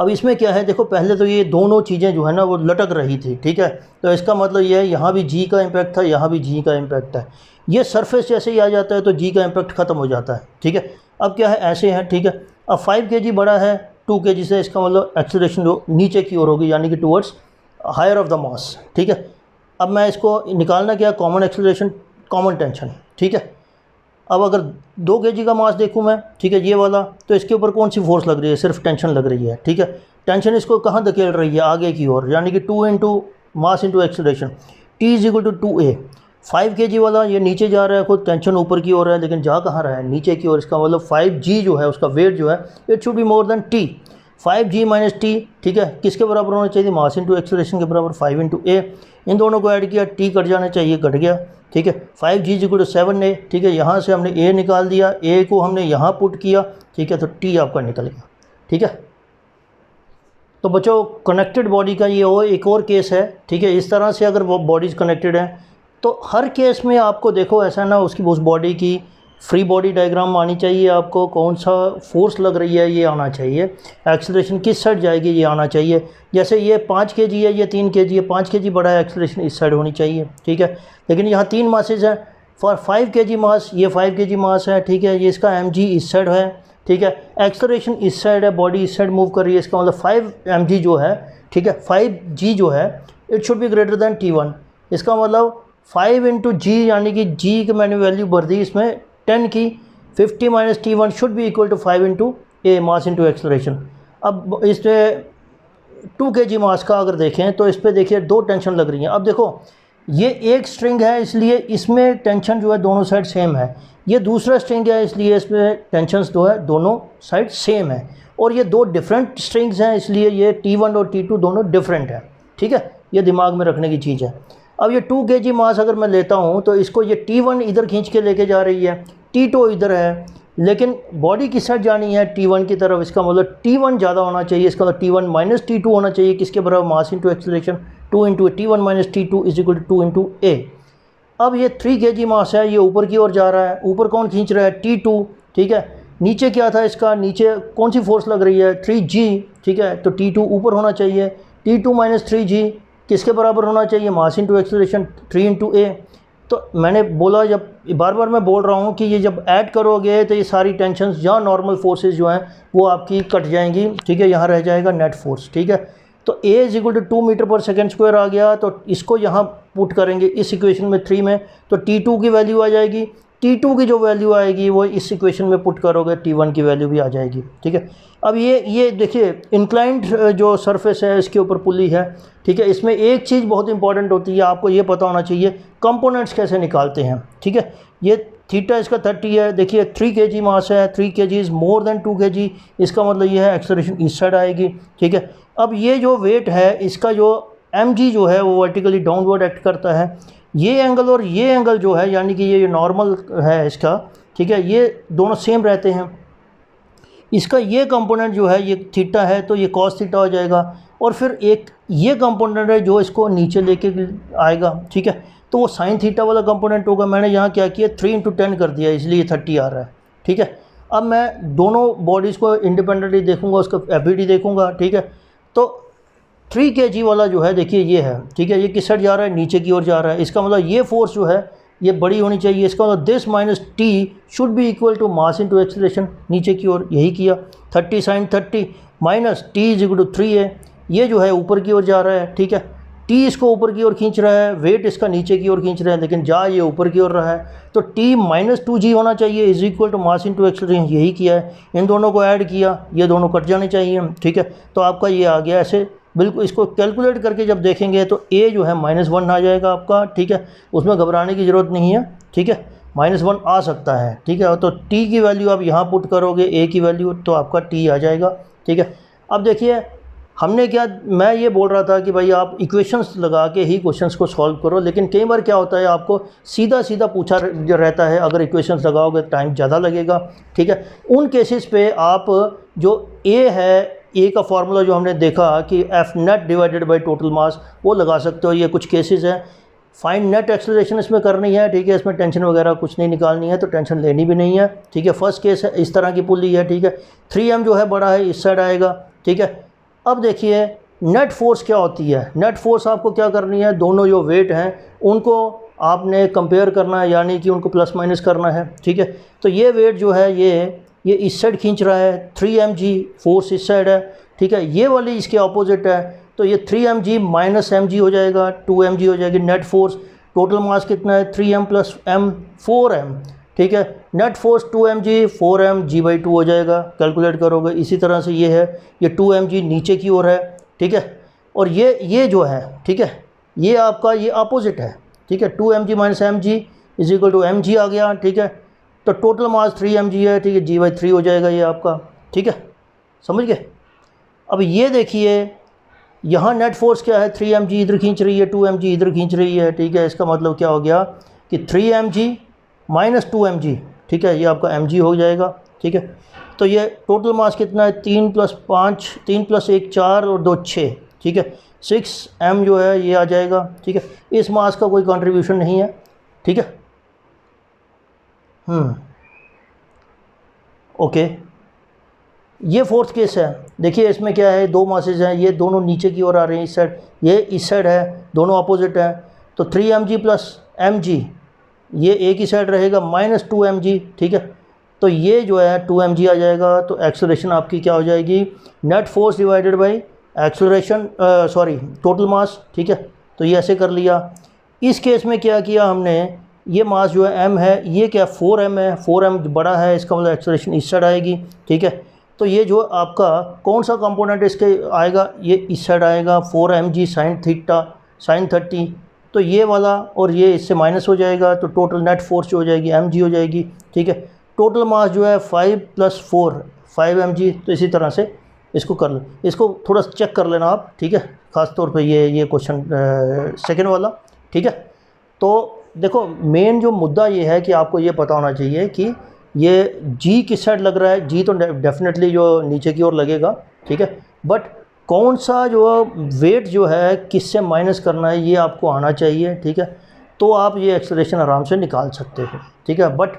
अब इसमें क्या है, देखो पहले तो ये दोनों चीज़ें जो है ना वो लटक रही थी, ठीक है। तो इसका मतलब ये है, यहाँ भी G का इम्पैक्ट था, यहाँ भी G का इम्पैक्ट है। ये सरफेस जैसे ही आ जाता है तो G का इम्पैक्ट ख़त्म हो जाता है, ठीक है। अब क्या है, ऐसे है, ठीक है। अब 5 kg बड़ा है 2 kg से, इसका मतलब एक्सेलरेशन जो नीचे की ओर होगी, यानी कि towards higher of the mass, ठीक है। अब मैं इसको निकालना क्या, कॉमन एक्सेलरेशन, कॉमन टेंशन, ठीक है। अब अगर 2 kg का मास देखूं मैं, ठीक है, ये वाला, तो इसके ऊपर कौन सी फोर्स लग रही है, सिर्फ टेंशन लग रही है, ठीक है। टेंशन इसको कहाँ धकेल रही है, आगे की ओर, यानी कि 2 × मास into acceleration, T = 2A। 5 kg वाला ये नीचे जा रहा है, खुद टेंशन ऊपर की ओर है, लेकिन जा कहाँ रहा है, नीचे की ओर। इसका मतलब 5G जो है, उसका वेट जो है, it should be more than T। 5G - T, ठीक है, किसके बराबर होना चाहिए, मास इंटू एक्सेलरेशन के बराबर, 5 × A। इन दोनों को ऐड किया, T कट जाना चाहिए, कट गया, ठीक है। 5G = 7A, ठीक है। यहाँ से हमने A निकाल दिया, A को हमने यहाँ पुट किया, ठीक है, तो T आपका निकल गया, ठीक है। तो बच्चों कनेक्टेड बॉडी का ये एक और केस है, ठीक है। इस तरह से अगर वो बॉडीज़ कनेक्टेड हैं तो हर केस में आपको देखो ऐसा ना, उसकी उस बॉडी की फ्री बॉडी डायग्राम आनी चाहिए, आपको कौन सा फोर्स लग रही है ये आना चाहिए, एक्सेलरेशन किस साइड जाएगी ये आना चाहिए। जैसे ये 5 kg है, ये 3 kg है, 5 kg बड़ा है, एक्सेलरेशन इस साइड होनी चाहिए, ठीक है। लेकिन यहाँ 3 मासेज हैं, फॉर 5 kg मास, ये 5 kg मास है, ठीक है। ये इसका mg इस साइड है, ठीक है। एक्सेलरेशन इस साइड है, बॉडी इस साइड मूव कर रही है, इसका मतलब 5 mg जो है, ठीक है, 5G जो है, it should be greater than T1। इसका मतलब 5 × G, यानी कि G की मैंने वैल्यू भर दी इसमें 10 की, 50 - T1 should be equal to 5 × A, mass into acceleration. अब इस पर 2 kg मास का अगर देखें तो इस पर देखिए 2 टेंशन लग रही हैं। अब देखो ये एक स्ट्रिंग है, इसलिए इसमें टेंशन जो है दोनों साइड सेम है। ये दूसरा स्ट्रिंग है, इसलिए इसमें टेंशन्स जो है दोनों साइड सेम है। और ये 2 डिफरेंट स्ट्रिंग्स हैं, इसलिए ये T1 और T2 दोनों डिफरेंट हैं, ठीक है। ये दिमाग में रखने की चीज़ है। अब ये 2 kg मास अगर मैं लेता हूँ तो इसको ये T1 इधर खींच के लेके जा रही है, T2 इधर है, लेकिन बॉडी किस साइड जानी है, T1 की तरफ। इसका मतलब T1 ज़्यादा होना चाहिए, इसका मतलब T1 माइनस T2 होना चाहिए, किसके बराबर, mass into acceleration, 2 into T1 minus T2 is equal to 2 into a. अब ये 3 kg मास है, ये ऊपर की ओर जा रहा है, ऊपर कौन खींच रहा है, T2, ठीक है। नीचे क्या था इसका, नीचे कौन सी फोर्स लग रही है, 3G, ठीक है। तो T2 ऊपर होना चाहिए, T2 माइनस 3G किसके बराबर होना चाहिए, मास इंटू एक्सेलरेशन 3 इंटू ए। तो मैंने बोला, जब बार बार मैं बोल रहा हूँ कि ये जब ऐड करोगे तो ये सारी टेंशन्स या नॉर्मल फोर्सेस जो हैं वो आपकी कट जाएंगी, ठीक है। यहाँ रह जाएगा नेट फोर्स, ठीक है। तो A is equal to 2 metre per second square आ गया, तो इसको यहाँ पुट करेंगे इस इक्वेशन में 3 में, तो T2 की वैल्यू आ जाएगी। T2 की जो वैल्यू आएगी वो इस इक्वेशन में पुट करोगे, T1 की वैल्यू भी आ जाएगी, ठीक है। अब ये देखिए इंक्लाइंड जो सरफेस है इसके ऊपर पुली है, ठीक है। इसमें एक चीज़ बहुत इंपॉर्टेंट होती है, आपको ये पता होना चाहिए कंपोनेंट्स कैसे निकालते हैं, ठीक है। ये थीटा इसका 30 है, देखिए 3 kg मास है, 3 kg is more than 2 kg, इसका मतलब ये है एक्सेलरेशन इस साइड आएगी, ठीक है। अब ये जो वेट है इसका जो mg जो है वो वर्टिकली डाउनवर्ड एक्ट करता है। ये एंगल और ये एंगल जो है, यानी कि ये नॉर्मल है इसका, ठीक है, ये दोनों सेम रहते हैं। इसका ये कंपोनेंट जो है ये थीटा है, तो ये कॉस थीटा हो जाएगा। और फिर एक ये कंपोनेंट है जो इसको नीचे लेके आएगा, ठीक है, तो वो साइन थीटा वाला कंपोनेंट होगा। मैंने यहाँ क्या किया, 3 इंटू 10 कर दिया, इसलिए 30 आ रहा है, ठीक है। अब मैं दोनों बॉडीज़ को इंडिपेंडेंटली देखूंगा, उसका FBD देखूंगा, ठीक है। तो 3 kg वाला जो है देखिए ये है, ठीक है, ये किस साइड जा रहा है, नीचे की ओर जा रहा है। इसका मतलब ये फोर्स जो है ये बड़ी होनी चाहिए, इसका मतलब this minus t should be equal to mass into acceleration, नीचे की ओर, यही किया। 30 sine 30 minus t is equal to 3 है, ये जो है ऊपर की ओर जा रहा है, ठीक है। टी इसको ऊपर की ओर खींच रहा है, वेट इसका नीचे की ओर खींच रहा है, लेकिन जा ये ऊपर की ओर रहा है, तो टी माइनस 2G होना चाहिए is equal to mass into acceleration, यही किया है। इन दोनों को ऐड किया, ये दोनों कट जाने चाहिए, ठीक है। तो आपका ये आ गया ऐसे, बिल्कुल इसको कैलकुलेट करके जब देखेंगे तो ए जो है -1 आ जाएगा आपका, ठीक है। उसमें घबराने की ज़रूरत नहीं है, ठीक है, -1 आ सकता है, ठीक है। तो टी की वैल्यू आप यहाँ पुट करोगे, ए की वैल्यू, तो आपका टी आ जाएगा, ठीक है। अब देखिए हमने क्या, मैं ये बोल रहा था कि भाई आप इक्वेशंस लगा के ही क्वेश्चंस को सॉल्व करो, लेकिन कई बार क्या होता है आपको सीधा सीधा पूछा रहता है, अगर इक्वेशंस लगाओगे टाइम ज़्यादा लगेगा, ठीक है। उन केसेस पे आप जो ए है, ए का फार्मूला जो हमने देखा कि F net divided by total mass, वो लगा सकते हो। ये कुछ केसेस हैं, फाइन नेट एक्सेलरेशन इसमें करनी है, ठीक है, इसमें टेंशन वगैरह कुछ नहीं निकालनी है, तो टेंशन लेनी भी नहीं है, ठीक है। फर्स्ट केस है, इस तरह की पुली है, ठीक है। 3m जो है बड़ा है, इस साइड आएगा, ठीक है। अब देखिए नेट फोर्स क्या होती है, नेट फोर्स आपको क्या करनी है, दोनों जो वेट हैं उनको आपने कंपेयर करना है, यानी कि उनको प्लस माइनस करना है, ठीक है। तो ये वेट जो है ये इस साइड खींच रहा है, 3mg फोर्स इस साइड है, ठीक है। ये वाली इसके ऑपोजिट है, तो ये 3mg माइनस mg हो जाएगा, 2mg हो जाएगी नेट फोर्स। टोटल मास कितना है, 3m प्लस m 4m, ठीक है। Net force 2mg 4m g/2 हो जाएगा, कैलकुलेट करोगे। इसी तरह से ये है, ये 2mg नीचे की ओर है, ठीक है। और ये जो है, ठीक है, ये आपका ये अपोजिट है, ठीक है। 2mg minus mg is equal to mg आ गया, ठीक है। तो टोटल मास 3mg है, ठीक है, g/3 हो जाएगा ये आपका, ठीक है, समझ गए। अब ये देखिए यहाँ नेट फोर्स क्या है, 3mg इधर खींच रही है, 2mg इधर खींच रही है, ठीक है। इसका मतलब क्या हो गया कि 3mg माइनस 2mg, ठीक है, ये आपका mg हो जाएगा, ठीक है। तो ये टोटल मास कितना है, 3 + 5, 3 + 1 4 और 2 6, ठीक है। 6m जो है ये आ जाएगा, ठीक है। इस मास का कोई कंट्रीब्यूशन नहीं है, ठीक है। ओके, ये फोर्थ केस है। देखिए इसमें क्या है, दो मासेज हैं, ये दोनों नीचे की ओर आ रहे हैं, इस साइड, ये इस साइड है, दोनों अपोजिट है। तो 3mg प्लस mg, ये एक ही साइड रहेगा, माइनस 2mg, ठीक है। तो ये जो है 2mg आ जाएगा। तो एक्सेलरेशन आपकी क्या हो जाएगी, net force divided by acceleration, sorry total mass, ठीक है। तो ये ऐसे कर लिया। इस केस में क्या किया हमने, ये मास जो है m है, ये क्या 4m है, 4m बड़ा है, इसका मतलब एक्सेलरेशन इस साइड आएगी, ठीक है। तो ये जो आपका कौन सा कंपोनेंट इसके आएगा, ये इस साइड आएगा, 4mg साइन थीटा साइन 30, तो ये वाला और ये इससे माइनस हो जाएगा, तो टोटल नेट फोर्स जो हो जाएगी mg हो जाएगी, ठीक है। टोटल मास जो है 5 + 4 5mg, तो इसी तरह से इसको कर ले, इसको थोड़ा चेक कर लेना आप, ठीक है, ख़ास तौर पे ये क्वेश्चन सेकंड वाला, ठीक है। तो देखो मेन जो मुद्दा ये है कि आपको ये पता होना चाहिए कि ये जी किस साइड लग रहा है। जी तो डेफिनेटली जो नीचे की ओर लगेगा, ठीक है, बट कौन सा जो वेट जो है किससे माइनस करना है ये आपको आना चाहिए, ठीक है। तो आप ये एक्सप्रेशन आराम से निकाल सकते हो, ठीक है। बट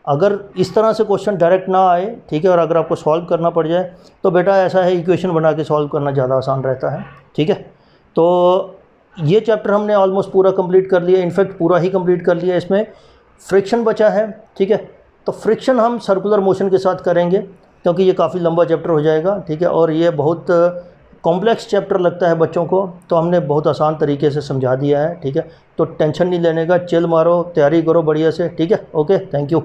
अगर इस तरह से क्वेश्चन डायरेक्ट ना आए, ठीक है, और अगर आपको सॉल्व करना पड़ जाए तो बेटा ऐसा है इक्वेशन बना के सॉल्व करना ज़्यादा आसान रहता है, ठीक है। तो ये चैप्टर हमने ऑलमोस्ट पूरा कंप्लीट कर लिया, इनफैक्ट पूरा ही कंप्लीट कर लिया। इसमें फ्रिक्शन बचा है, ठीक है। तो फ्रिक्शन हम सर्कुलर मोशन के साथ करेंगे क्योंकि ये काफ़ी लंबा चैप्टर हो जाएगा, ठीक है, और ये बहुत कॉम्प्लेक्स चैप्टर लगता है बच्चों को, तो हमने बहुत आसान तरीके से समझा दिया है, ठीक है। तो टेंशन नहीं लेने का, चिल मारो, तैयारी करो बढ़िया से, ठीक है। Okay, thank you.